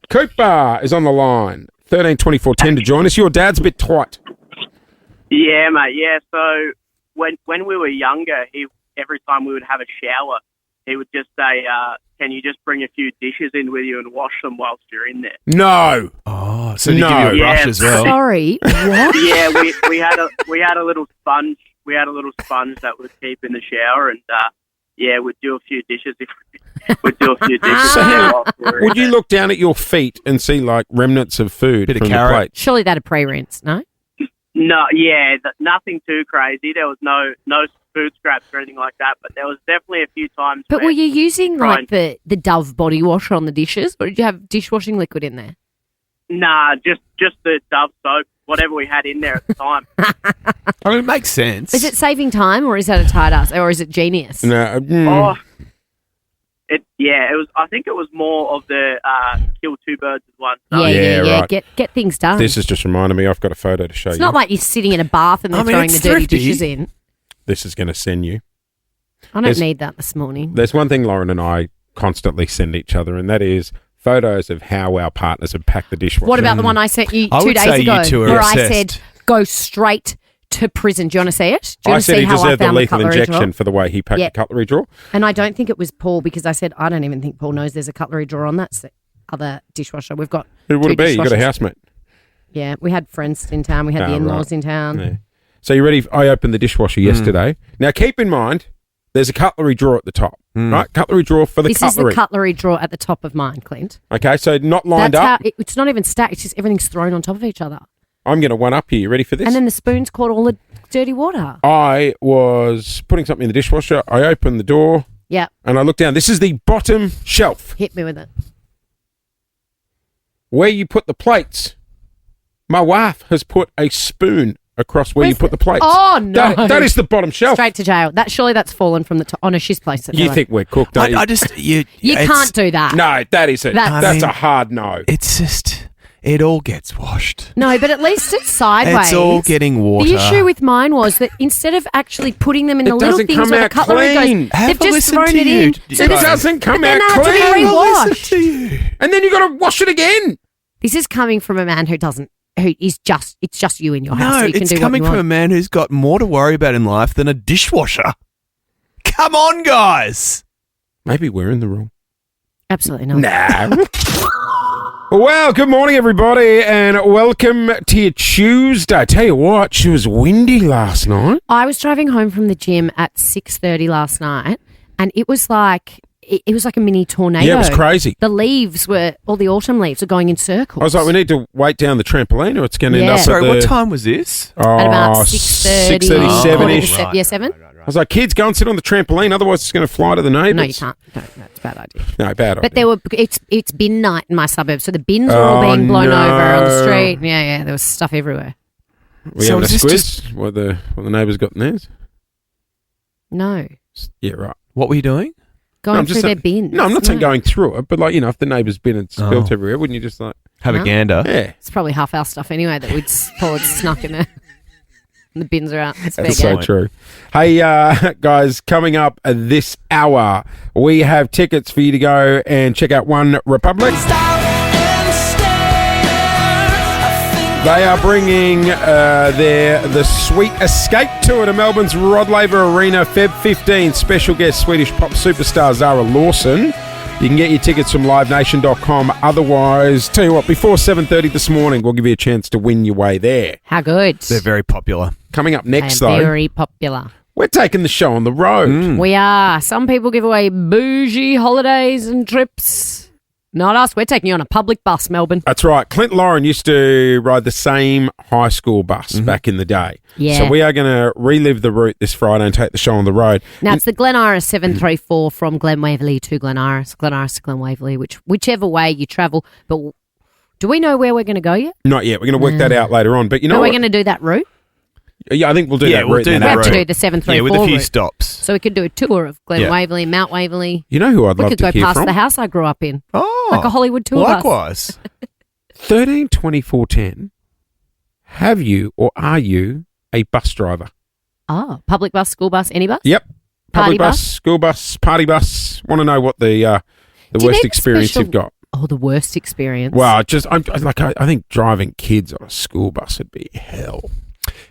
Speaker 2: Cooper is on the line. 13 24 10 to join us. Your dad's a bit tight.
Speaker 5: Yeah, mate. Yeah. So when we were younger, every time we would have a shower, he would just say, "Can you just bring a few dishes in with you and wash them whilst you're in there?"
Speaker 2: No.
Speaker 4: Oh, so did he
Speaker 2: No.
Speaker 4: give you a brush
Speaker 5: Yeah.
Speaker 4: as well?
Speaker 3: Sorry, what?
Speaker 5: Yeah, we had a little sponge. We had a little sponge that we'd keep in the shower, and yeah, we'd do a few dishes we'd do a few dishes.
Speaker 2: So hang on.
Speaker 5: whilst we were in
Speaker 2: Would you
Speaker 5: there.
Speaker 2: look down at your feet and see like remnants of food
Speaker 4: Bit of
Speaker 2: from the
Speaker 4: carrot.
Speaker 2: plate?
Speaker 3: Surely that'd pre-rinse, no?
Speaker 5: No, yeah, nothing too crazy. There was no food scraps or anything like that, but there was definitely a few times.
Speaker 3: But
Speaker 5: where
Speaker 3: were you using
Speaker 5: Right.
Speaker 3: like the Dove body wash on the dishes, or did you have dishwashing liquid in there?
Speaker 5: Nah, just the Dove soap, whatever we had in there at the time.
Speaker 4: I mean, it makes sense.
Speaker 3: Is it saving time, or is that a tight ass, or is it genius?
Speaker 2: No.
Speaker 5: Oh, it was. I think it was more of the kill two birds with one
Speaker 3: Yeah,
Speaker 5: stone.
Speaker 2: Yeah, right.
Speaker 3: Get things done.
Speaker 2: This has just reminded me. I've got a photo to show
Speaker 3: It's
Speaker 2: you.
Speaker 3: not like you're sitting in a bath and they're
Speaker 4: I mean,
Speaker 3: throwing the
Speaker 4: it's
Speaker 3: dirty
Speaker 4: thrifty.
Speaker 3: dishes in.
Speaker 2: This is going to send you.
Speaker 3: I don't
Speaker 2: There's-
Speaker 3: need that this morning.
Speaker 2: There's one thing Lauren and I constantly send each other, and that is photos of how our partners have packed the dishwasher.
Speaker 3: What about the one I sent you
Speaker 4: I
Speaker 3: 2
Speaker 4: would
Speaker 3: days
Speaker 4: say you
Speaker 3: ago,
Speaker 4: two are
Speaker 3: where I
Speaker 4: obsessed.
Speaker 3: said go straight to prison? Do you want to see it? Do you
Speaker 2: I
Speaker 3: want to
Speaker 2: said
Speaker 3: see
Speaker 2: he
Speaker 3: how I
Speaker 2: deserved the
Speaker 3: found the
Speaker 2: lethal
Speaker 3: cutlery
Speaker 2: injection
Speaker 3: drawer?
Speaker 2: for the way he packed
Speaker 3: Yeah.
Speaker 2: the cutlery drawer.
Speaker 3: And I don't think it was Paul because I said I don't even think Paul knows there's a cutlery drawer on that other dishwasher. We've got
Speaker 2: Who would
Speaker 3: two
Speaker 2: it be? You got a
Speaker 3: dishwashers.
Speaker 2: housemate.
Speaker 3: Yeah, we had friends in town. We had
Speaker 2: Ah,
Speaker 3: the in-laws
Speaker 2: right.
Speaker 3: in town.
Speaker 2: Yeah. So you ready? I opened the dishwasher yesterday. Now keep in mind, there's a cutlery drawer at the top, right? Cutlery drawer for the
Speaker 3: This
Speaker 2: cutlery.
Speaker 3: is the cutlery drawer at the top of mine, Clint.
Speaker 2: Okay, so not lined
Speaker 3: That's
Speaker 2: up.
Speaker 3: how it's not even stacked. It's just everything's thrown on top of each other.
Speaker 2: I'm going to one up here. You ready for this?
Speaker 3: And then the spoons caught all the dirty water.
Speaker 2: I was putting something in the dishwasher. I opened the door
Speaker 3: Yeah,
Speaker 2: and I looked down. This is the bottom shelf
Speaker 3: hit me with it.
Speaker 2: where you put the plates. My wife has put a spoon across where you put the plates.
Speaker 3: Oh, no.
Speaker 2: That is the bottom shelf.
Speaker 3: Straight to jail. Surely that's fallen from the top. Oh, no, she's placed it.
Speaker 2: You
Speaker 3: there.
Speaker 2: think we're cooked, don't you?
Speaker 4: I just you
Speaker 3: You can't do that.
Speaker 2: No, that isn't.
Speaker 3: That's-
Speaker 2: That's
Speaker 4: I mean-
Speaker 2: a hard no.
Speaker 4: It's just it all gets washed.
Speaker 3: No, but at least it's sideways.
Speaker 4: It's all getting water.
Speaker 3: The issue with mine was that instead of actually putting them in
Speaker 2: It
Speaker 3: the little
Speaker 2: doesn't
Speaker 3: things
Speaker 2: come
Speaker 3: where the
Speaker 2: out
Speaker 3: cutlery
Speaker 2: clean.
Speaker 3: goes,
Speaker 4: Have
Speaker 3: they've
Speaker 4: a
Speaker 3: just
Speaker 4: listen
Speaker 3: thrown
Speaker 4: to
Speaker 3: it
Speaker 4: you.
Speaker 3: in.
Speaker 4: It
Speaker 2: It doesn't come
Speaker 3: but then
Speaker 2: out
Speaker 3: they have to be
Speaker 2: clean.
Speaker 3: rewashed.
Speaker 4: Listen to you.
Speaker 2: And then you got to wash it again.
Speaker 3: This is coming from a man who it's just you in your house.
Speaker 4: No,
Speaker 3: So you can
Speaker 4: it's
Speaker 3: do
Speaker 4: coming
Speaker 3: what you
Speaker 4: from a
Speaker 3: want.
Speaker 4: man who's got more to worry about in life than a dishwasher. Come on, guys.
Speaker 2: Maybe we're in the wrong.
Speaker 3: Absolutely not.
Speaker 2: Nah. Well, good morning, everybody, and welcome to your Tuesday. Tell you what, it was windy last night.
Speaker 3: I was driving home from the gym at 6:30 last night, and it was like a mini tornado.
Speaker 2: Yeah, it was crazy.
Speaker 3: The leaves all the autumn leaves were going in circles.
Speaker 2: I was like, we need to wait down the trampoline or it's going to end
Speaker 3: Yeah.
Speaker 2: up
Speaker 4: Sorry,
Speaker 2: at the...
Speaker 4: what time was this?
Speaker 2: Oh,
Speaker 3: at about 6:30,
Speaker 2: 6:37-ish.
Speaker 3: quarter to yeah, 7.
Speaker 2: I was like, kids, go and sit on the trampoline, otherwise it's going to fly to the neighbours.
Speaker 3: No, you can't. No, that's a bad idea.
Speaker 2: No, bad
Speaker 3: But
Speaker 2: idea.
Speaker 3: it's bin night in my suburb, so the bins were all
Speaker 2: Oh,
Speaker 3: being blown
Speaker 2: no.
Speaker 3: over on the street. Yeah, there was stuff everywhere.
Speaker 2: We
Speaker 4: So
Speaker 2: having a
Speaker 4: is this
Speaker 2: squiz? What the neighbours got in theirs?
Speaker 3: No.
Speaker 2: Yeah, right.
Speaker 4: What were you doing?
Speaker 3: Going
Speaker 2: I'm
Speaker 3: through
Speaker 2: just
Speaker 3: their
Speaker 2: saying-
Speaker 3: bins.
Speaker 2: No, I'm not saying going through it, but like, you know, if the neighbour's been and spilt
Speaker 4: Oh.
Speaker 2: everywhere, wouldn't you just like,
Speaker 4: Have
Speaker 3: No.
Speaker 4: a gander.
Speaker 2: yeah.
Speaker 3: It's probably half our stuff anyway that we'd pulled snuck in there. And the bins are out. It's fair
Speaker 2: That's
Speaker 3: game.
Speaker 2: so true. Hey, guys, coming up this hour, we have tickets for you to go and check out One Republic. They are bringing the Sweet Escape Tour to Melbourne's Rod Laver Arena, Feb 15. Special guest Swedish pop superstar Zara Lawson. You can get your tickets from livenation.com. Otherwise, tell you what, before 7:30 this morning, we'll give you a chance to win your way there.
Speaker 3: How good.
Speaker 4: They're very popular.
Speaker 2: Coming up next,
Speaker 3: They are
Speaker 2: though,
Speaker 3: very popular.
Speaker 2: we're taking the show on the road.
Speaker 3: We are. Some people give away bougie holidays and trips. Not us. We're taking you on a public bus, Melbourne.
Speaker 2: That's right. Clint Lauren used to ride the same high school bus back in the day.
Speaker 3: Yeah.
Speaker 2: So we are going to relive the route this Friday and take the show on the road.
Speaker 3: Now, it's the Glen Iris 734 from Glen Waverley to Glen Iris to Glen Waverley, whichever way you travel. But do we know where we're going to go yet?
Speaker 2: Not yet. We're going to work that out later on. But you know
Speaker 3: Are we
Speaker 2: what?
Speaker 3: going to do that route?
Speaker 2: Yeah, I think we'll do that
Speaker 4: we'll
Speaker 2: route.
Speaker 4: do
Speaker 2: then
Speaker 3: We
Speaker 4: that
Speaker 3: have to
Speaker 2: after.
Speaker 3: do the 734
Speaker 4: Yeah, with a few
Speaker 3: route.
Speaker 4: stops.
Speaker 3: So we could do a tour of Glen
Speaker 4: Yeah.
Speaker 3: Waverley, Mount Waverley.
Speaker 2: You know who I'd
Speaker 3: We
Speaker 2: love
Speaker 3: could
Speaker 2: to
Speaker 3: go
Speaker 2: hear
Speaker 3: past
Speaker 2: from?
Speaker 3: the house I grew up in.
Speaker 4: Oh.
Speaker 3: Like a Hollywood tour bus.
Speaker 4: Likewise.
Speaker 2: 13 24 10. Have you or are you a bus driver?
Speaker 3: Oh, public bus, school bus, any bus?
Speaker 2: Yep.
Speaker 3: Party
Speaker 2: Public bus,
Speaker 3: bus?
Speaker 2: school bus, party bus. Want to know what the
Speaker 3: Do you
Speaker 2: worst
Speaker 3: need a
Speaker 2: experience
Speaker 3: special-
Speaker 2: you've got?
Speaker 3: Oh, the worst experience.
Speaker 2: Well, I think driving kids on a school bus would be hell.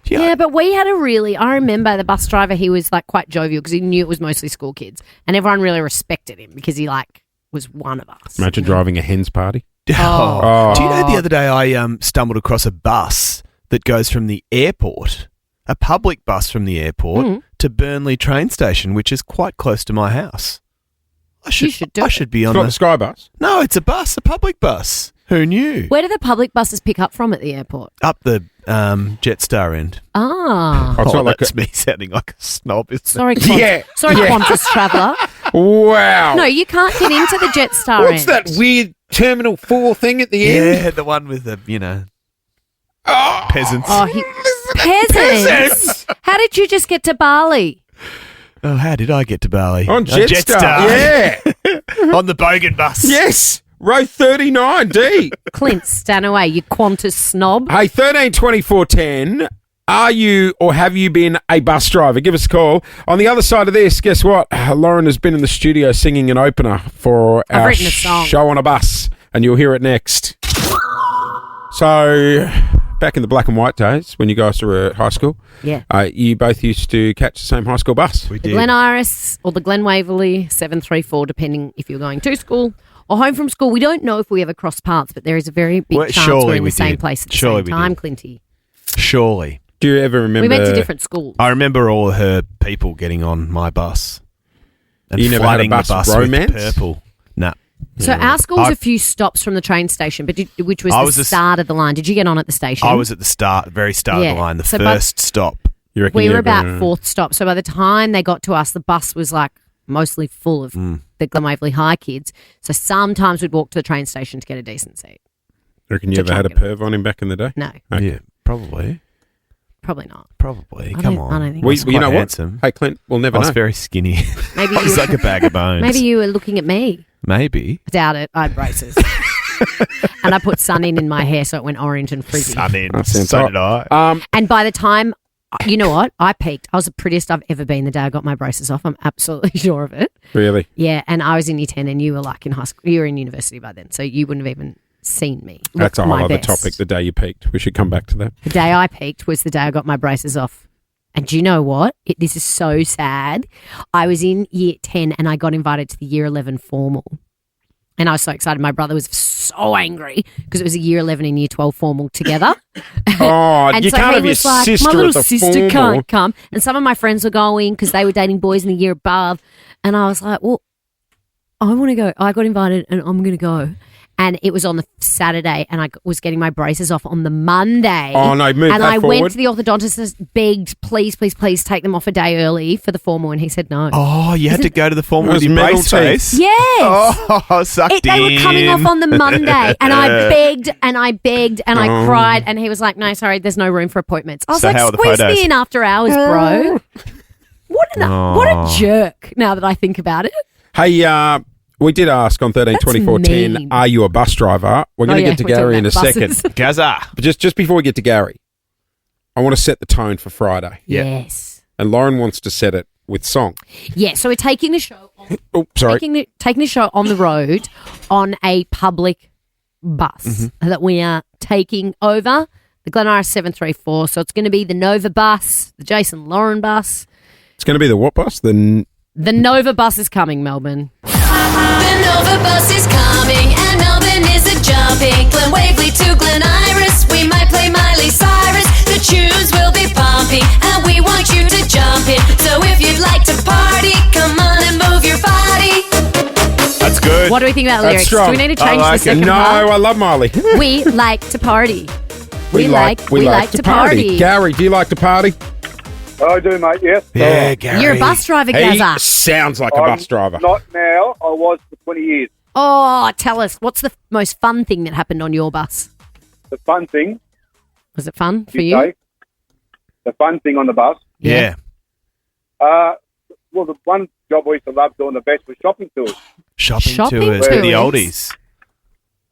Speaker 3: Yeah, but we had I remember the bus driver, he was like quite jovial because he knew it was mostly school kids and everyone really respected him because he like was one of us.
Speaker 2: Imagine driving a hen's party.
Speaker 3: Oh.
Speaker 4: Do you know the other day I stumbled across a bus that goes from the airport, a public bus from the airport, to Burnley train station, which is quite close to my house. I should be
Speaker 2: It's
Speaker 4: on
Speaker 2: not the
Speaker 4: the...
Speaker 2: Sky Bus.
Speaker 4: No, it's a bus, a public bus. Who knew?
Speaker 3: Where do the public buses pick up from at the airport?
Speaker 4: Up the Jetstar end.
Speaker 3: Ah.
Speaker 2: Oh, it's not like
Speaker 4: that's me sounding like a snob, isn't it?
Speaker 3: Sorry,
Speaker 2: Yeah.
Speaker 3: Sorry, Qantas traveller.
Speaker 2: Wow.
Speaker 3: No, you can't get into the Jetstar
Speaker 2: What's
Speaker 3: end.
Speaker 2: that weird Terminal 4 thing at the end?
Speaker 4: Yeah, the one with the,
Speaker 2: Oh,
Speaker 4: peasants.
Speaker 3: Oh, peasants. How did you just get to Bali?
Speaker 4: Oh, how did I get to Bali?
Speaker 2: on Jetstar. Yeah.
Speaker 4: On the Bogan bus.
Speaker 2: Yes. Row 39D.
Speaker 3: Clint, stand away, you Qantas snob.
Speaker 2: Hey, 13 24 10. Are you or have you been a bus driver? Give us a call. On the other side of this, guess what? Lauren has been in the studio singing an opener for
Speaker 3: I've
Speaker 2: our
Speaker 3: written a song.
Speaker 2: show on a bus, and you'll hear it next. So, back in the black and white days when you guys were at high school,
Speaker 3: Yeah.
Speaker 2: you both used to catch the same high school bus.
Speaker 4: We
Speaker 3: The
Speaker 4: did.
Speaker 3: Glen Iris or the Glen Waverley 734, depending if you're going to school or home from school. We don't know if we ever cross paths, but there is a very big
Speaker 4: Well,
Speaker 3: chance
Speaker 4: surely
Speaker 3: we're in
Speaker 4: we
Speaker 3: the same
Speaker 4: did.
Speaker 3: place at the
Speaker 4: Surely
Speaker 3: same
Speaker 4: we
Speaker 3: time,
Speaker 4: did.
Speaker 3: Clinty.
Speaker 4: Surely.
Speaker 2: Do you ever remember?
Speaker 3: We went to different schools.
Speaker 4: I remember all her people getting on my bus. And
Speaker 2: You never had a
Speaker 4: flooding the
Speaker 2: bus
Speaker 4: bus
Speaker 2: romance?
Speaker 4: with purple. Nah.
Speaker 3: So our school was
Speaker 4: I-
Speaker 3: a few stops from the train station, but which was
Speaker 4: I
Speaker 3: the
Speaker 4: was
Speaker 3: start of the line. Did you get on at the station?
Speaker 4: I was at the very start
Speaker 3: Yeah.
Speaker 4: of the line, the
Speaker 3: So by-
Speaker 4: first stop.
Speaker 2: You reckon
Speaker 3: We
Speaker 2: you
Speaker 3: were
Speaker 2: ever-
Speaker 3: about fourth stop. So by the time they got to us, the bus was like mostly full of the Glen Waverley High kids. So sometimes we'd walk to the train station to get a decent seat.
Speaker 2: Reckon you
Speaker 3: to
Speaker 2: ever had a
Speaker 3: chuck
Speaker 2: perv on him back in the day?
Speaker 3: No,
Speaker 2: Okay.
Speaker 4: Yeah, probably.
Speaker 3: probably not.
Speaker 4: Probably.
Speaker 3: I
Speaker 4: Come
Speaker 3: don't-
Speaker 4: on.
Speaker 3: I don't think
Speaker 2: We,
Speaker 4: He's
Speaker 2: you
Speaker 4: quite
Speaker 2: know
Speaker 4: handsome.
Speaker 2: what? Hey, Clint, we'll never
Speaker 4: I was
Speaker 2: know.
Speaker 4: very skinny.
Speaker 3: Maybe
Speaker 4: I was
Speaker 3: you,
Speaker 4: like a bag of bones.
Speaker 3: maybe you were looking at me.
Speaker 4: Maybe.
Speaker 3: I doubt it. I had braces. And I put sun in my hair so it went orange and frizzy.
Speaker 4: I mean,
Speaker 2: That sounds
Speaker 4: so
Speaker 2: hot.
Speaker 4: did I.
Speaker 3: And by the time, you know what? I peaked. I was the prettiest I've ever been the day I got my braces off. I'm absolutely sure of it.
Speaker 2: Really?
Speaker 3: Yeah, and I was in year 10 and you were like in high school. You were in university by then, so you wouldn't have even seen me.
Speaker 2: That's a
Speaker 3: look
Speaker 2: whole
Speaker 3: my
Speaker 2: other
Speaker 3: best.
Speaker 2: topic, the day you peaked. We should come back to that.
Speaker 3: The day I peaked was the day I got my braces off. And do you know what? This is so sad. I was in year 10 and I got invited to the year 11 formal. And I was so excited. My brother was so angry because it was a year 11 and year 12 formal together.
Speaker 2: Oh,
Speaker 3: And
Speaker 2: you
Speaker 3: so
Speaker 2: can't
Speaker 3: he
Speaker 2: have your
Speaker 3: was like,
Speaker 2: sister
Speaker 3: my little
Speaker 2: at the
Speaker 3: sister
Speaker 2: formal.
Speaker 3: can't come. And some of my friends were going because they were dating boys in the year above. And I was like, well, I want to go. I got invited and I'm going to go. and it was on the Saturday, and I was getting my braces off on the Monday.
Speaker 2: Oh, no, move
Speaker 3: and
Speaker 2: that
Speaker 3: I
Speaker 2: forward.
Speaker 3: went to the orthodontist and begged, please, please, please take them off a day early for the formal, and he said no.
Speaker 4: Oh, you had to go to the formal
Speaker 2: It
Speaker 4: with
Speaker 2: was
Speaker 4: your
Speaker 2: metal
Speaker 4: brace
Speaker 2: teeth.
Speaker 4: face?
Speaker 3: Yes.
Speaker 4: Oh, sucked
Speaker 3: They were coming off on the Monday, and I begged and I begged and I cried, and he was like, "No, sorry, there's no room for appointments." I was
Speaker 4: So
Speaker 3: like,
Speaker 4: how are the
Speaker 3: "Squeeze
Speaker 4: photos?"
Speaker 3: me in after hours, bro." What a jerk! Now that I think about it,
Speaker 2: Hey, we did ask on 13
Speaker 3: That's
Speaker 2: 24 10,
Speaker 3: mean.
Speaker 2: are you a bus driver? We're going to get to
Speaker 3: we're talking
Speaker 2: Gary in a
Speaker 3: about buses.
Speaker 2: second.
Speaker 4: Gaza.
Speaker 2: But just before we get to Gary, I want to set the tone for Friday.
Speaker 4: Yeah.
Speaker 3: Yes,
Speaker 2: And Lauren wants to set it with song.
Speaker 3: yeah. So we're taking the show.
Speaker 2: Oh, sorry.
Speaker 3: Taking the show on the road on a public bus that we are taking over the Glen Iris 734. So it's going to be the Nova bus, the Jason Lauren bus.
Speaker 2: It's going to be the what bus?
Speaker 3: The Nova bus is coming, Melbourne.
Speaker 6: The Nova bus is coming and Melbourne is a jumping. Glen Waverley to Glen Iris, we might play Miley Cyrus. The tunes will be pumping and we want you to jump in. So if you'd like to party, come on and move your body.
Speaker 4: That's good.
Speaker 3: What do we think about
Speaker 2: That's
Speaker 3: lyrics?
Speaker 2: strong.
Speaker 3: Do we need to
Speaker 4: I
Speaker 3: change
Speaker 4: like
Speaker 3: the
Speaker 4: it.
Speaker 3: second
Speaker 2: No,
Speaker 3: part?
Speaker 2: I love Miley.
Speaker 3: We like to party.
Speaker 2: we like to party. Gary, do you like to party?
Speaker 7: I do, mate, yes.
Speaker 4: Yeah, Gary.
Speaker 3: You're a bus driver,
Speaker 2: He
Speaker 3: Gaza.
Speaker 2: sounds like a bus driver.
Speaker 7: Not now. I was for 20 years.
Speaker 3: Oh, tell us, what's the most fun thing that happened on your bus?
Speaker 7: The fun thing,
Speaker 3: Was it fun for
Speaker 7: you
Speaker 3: you?
Speaker 7: say, the fun thing on the bus,
Speaker 4: Yeah.
Speaker 7: well, the one job we used to love doing the best was shopping tours.
Speaker 4: Shopping
Speaker 3: Shopping
Speaker 4: tours with the
Speaker 3: tours.
Speaker 4: oldies.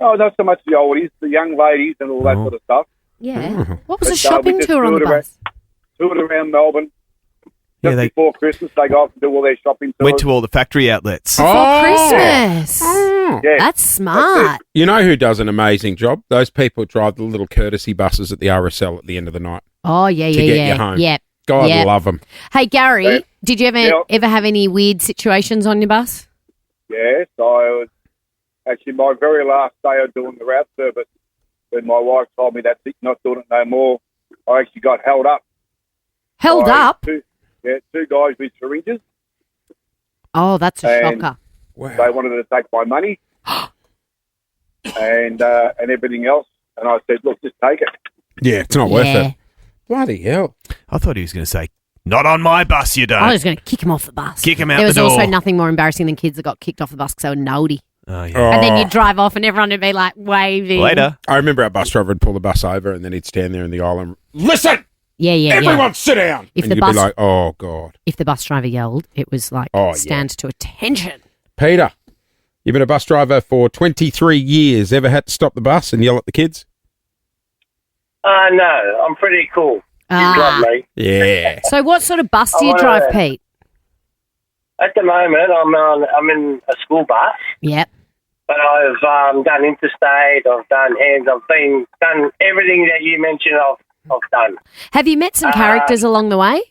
Speaker 7: Oh, not so much the oldies, the young ladies and all that sort of stuff.
Speaker 3: Yeah. What was a
Speaker 7: But, we
Speaker 3: shopping
Speaker 7: just
Speaker 3: tour on the
Speaker 7: toured around-
Speaker 3: bus?
Speaker 7: Toured around Melbourne.
Speaker 4: Yeah,
Speaker 7: Just
Speaker 4: they
Speaker 7: before Christmas, they go off and do all their shopping tours.
Speaker 4: went to all the factory outlets.
Speaker 3: For Christmas.
Speaker 7: Yeah.
Speaker 3: That's smart.
Speaker 2: You know who does an amazing job? Those people who drive the little courtesy buses at the RSL at the end of the night.
Speaker 3: Oh, yeah,
Speaker 2: To
Speaker 3: yeah,
Speaker 2: get
Speaker 3: yeah.
Speaker 2: you home.
Speaker 3: Yeah.
Speaker 2: God,
Speaker 3: Yeah.
Speaker 2: love them.
Speaker 3: Hey, Gary,
Speaker 7: Yeah.
Speaker 3: did you
Speaker 7: Yeah.
Speaker 3: ever have any weird situations on your bus?
Speaker 7: Yes, I was actually my very last day of doing the route service. When my wife told me that's it, not doing it no more, I actually got held up.
Speaker 3: Held
Speaker 7: by
Speaker 3: up?
Speaker 7: Two guys with syringes.
Speaker 3: Oh, that's a
Speaker 7: And-
Speaker 3: shocker.
Speaker 2: Wow.
Speaker 7: They wanted to take my money and everything else. And I said, look, just take it.
Speaker 2: Yeah, it's not worth
Speaker 3: Yeah.
Speaker 2: it. Bloody hell.
Speaker 4: I thought he was going to say, not on my bus, you don't.
Speaker 3: I was going to kick him off the bus.
Speaker 4: Kick him out
Speaker 3: There was
Speaker 4: the door.
Speaker 3: also nothing more embarrassing than kids that got kicked off the bus because they were naughty.
Speaker 4: Oh, yeah.
Speaker 2: Oh.
Speaker 3: And then you'd drive off and everyone would be like waving.
Speaker 4: Later.
Speaker 2: I remember our bus driver would pull the bus over and then he'd stand there in the aisle and listen,
Speaker 3: Yeah, yeah,
Speaker 2: everyone
Speaker 3: yeah.
Speaker 2: sit down.
Speaker 3: If
Speaker 2: and
Speaker 3: the
Speaker 2: you'd
Speaker 3: bus-
Speaker 2: be like, oh, God.
Speaker 3: If the bus driver yelled, it was like,
Speaker 2: Oh, yeah.
Speaker 3: stand to attention.
Speaker 2: Peter, you've been a bus driver for 23 years. Ever had to stop the bus and yell at the kids?
Speaker 8: No, I'm pretty cool.
Speaker 3: Ah.
Speaker 8: Lovely.
Speaker 2: Yeah.
Speaker 3: So what sort of bus do
Speaker 8: I
Speaker 3: you
Speaker 8: wanna-
Speaker 3: drive, Pete?
Speaker 8: At the moment, I'm in a school bus,
Speaker 3: Yep.
Speaker 8: but I've done interstate. I've done hands. I've done everything that you mentioned. I've done.
Speaker 3: Have you met some characters along the way?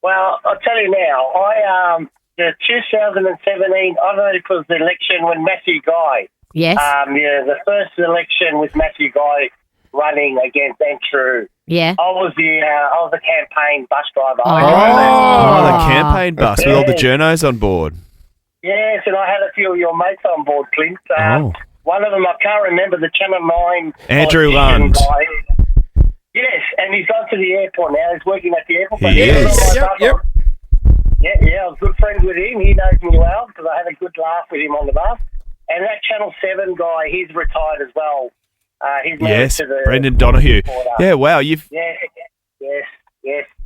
Speaker 8: Well, I'll tell you now. The 2017. I don't know if it was the election when Matthew Guy.
Speaker 3: Yes.
Speaker 8: The first election with Matthew Guy running against Andrew.
Speaker 3: Yeah.
Speaker 8: I was the campaign bus driver.
Speaker 3: Oh.
Speaker 4: Oh, the campaign bus with all the
Speaker 8: Yeah.
Speaker 4: journos on board.
Speaker 8: Yes, and I had a few of your mates on board, Clint.
Speaker 4: Oh.
Speaker 8: One of them, I can't remember, the Channel 9.
Speaker 4: Andrew
Speaker 8: politician
Speaker 4: Lund.
Speaker 8: guy. Yes, and he's gone to the airport now. He's working at the airport.
Speaker 4: He is.
Speaker 2: Yep.
Speaker 8: Yeah, I was good friends with him. He knows me well because I had a good laugh with him on the bus. And that Channel 7 guy, he's retired as well. He's married
Speaker 4: Yes,
Speaker 8: to the
Speaker 4: Brendan Donahue.
Speaker 8: reporter.
Speaker 4: Yeah, wow, you've
Speaker 8: Yes.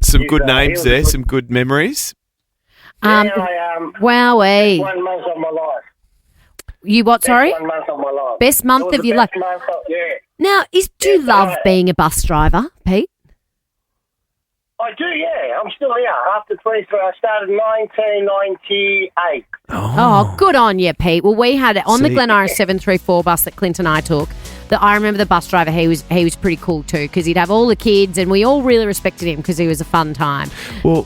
Speaker 4: some
Speaker 8: He's,
Speaker 4: good
Speaker 8: he
Speaker 4: names
Speaker 8: was
Speaker 4: there,
Speaker 8: good.
Speaker 4: some good memories.
Speaker 8: Yeah,
Speaker 3: Wowee.
Speaker 8: 1 month of my life.
Speaker 3: You what, sorry?
Speaker 8: 1 month of my life.
Speaker 3: Best month
Speaker 8: It was
Speaker 3: of
Speaker 8: the
Speaker 3: your life.
Speaker 8: best month yeah.
Speaker 3: Now, do you love being a bus driver, Pete?
Speaker 8: I do, yeah. I'm still here. After 23, I started in 1998.
Speaker 3: Oh, good on you, Pete. Well, we had it on the
Speaker 4: See-
Speaker 3: Glen Iris 734 bus that Clint and I took. That I remember the bus driver. He was pretty cool too because he'd have all the kids, and we all really respected him because he was a fun time.
Speaker 4: Well,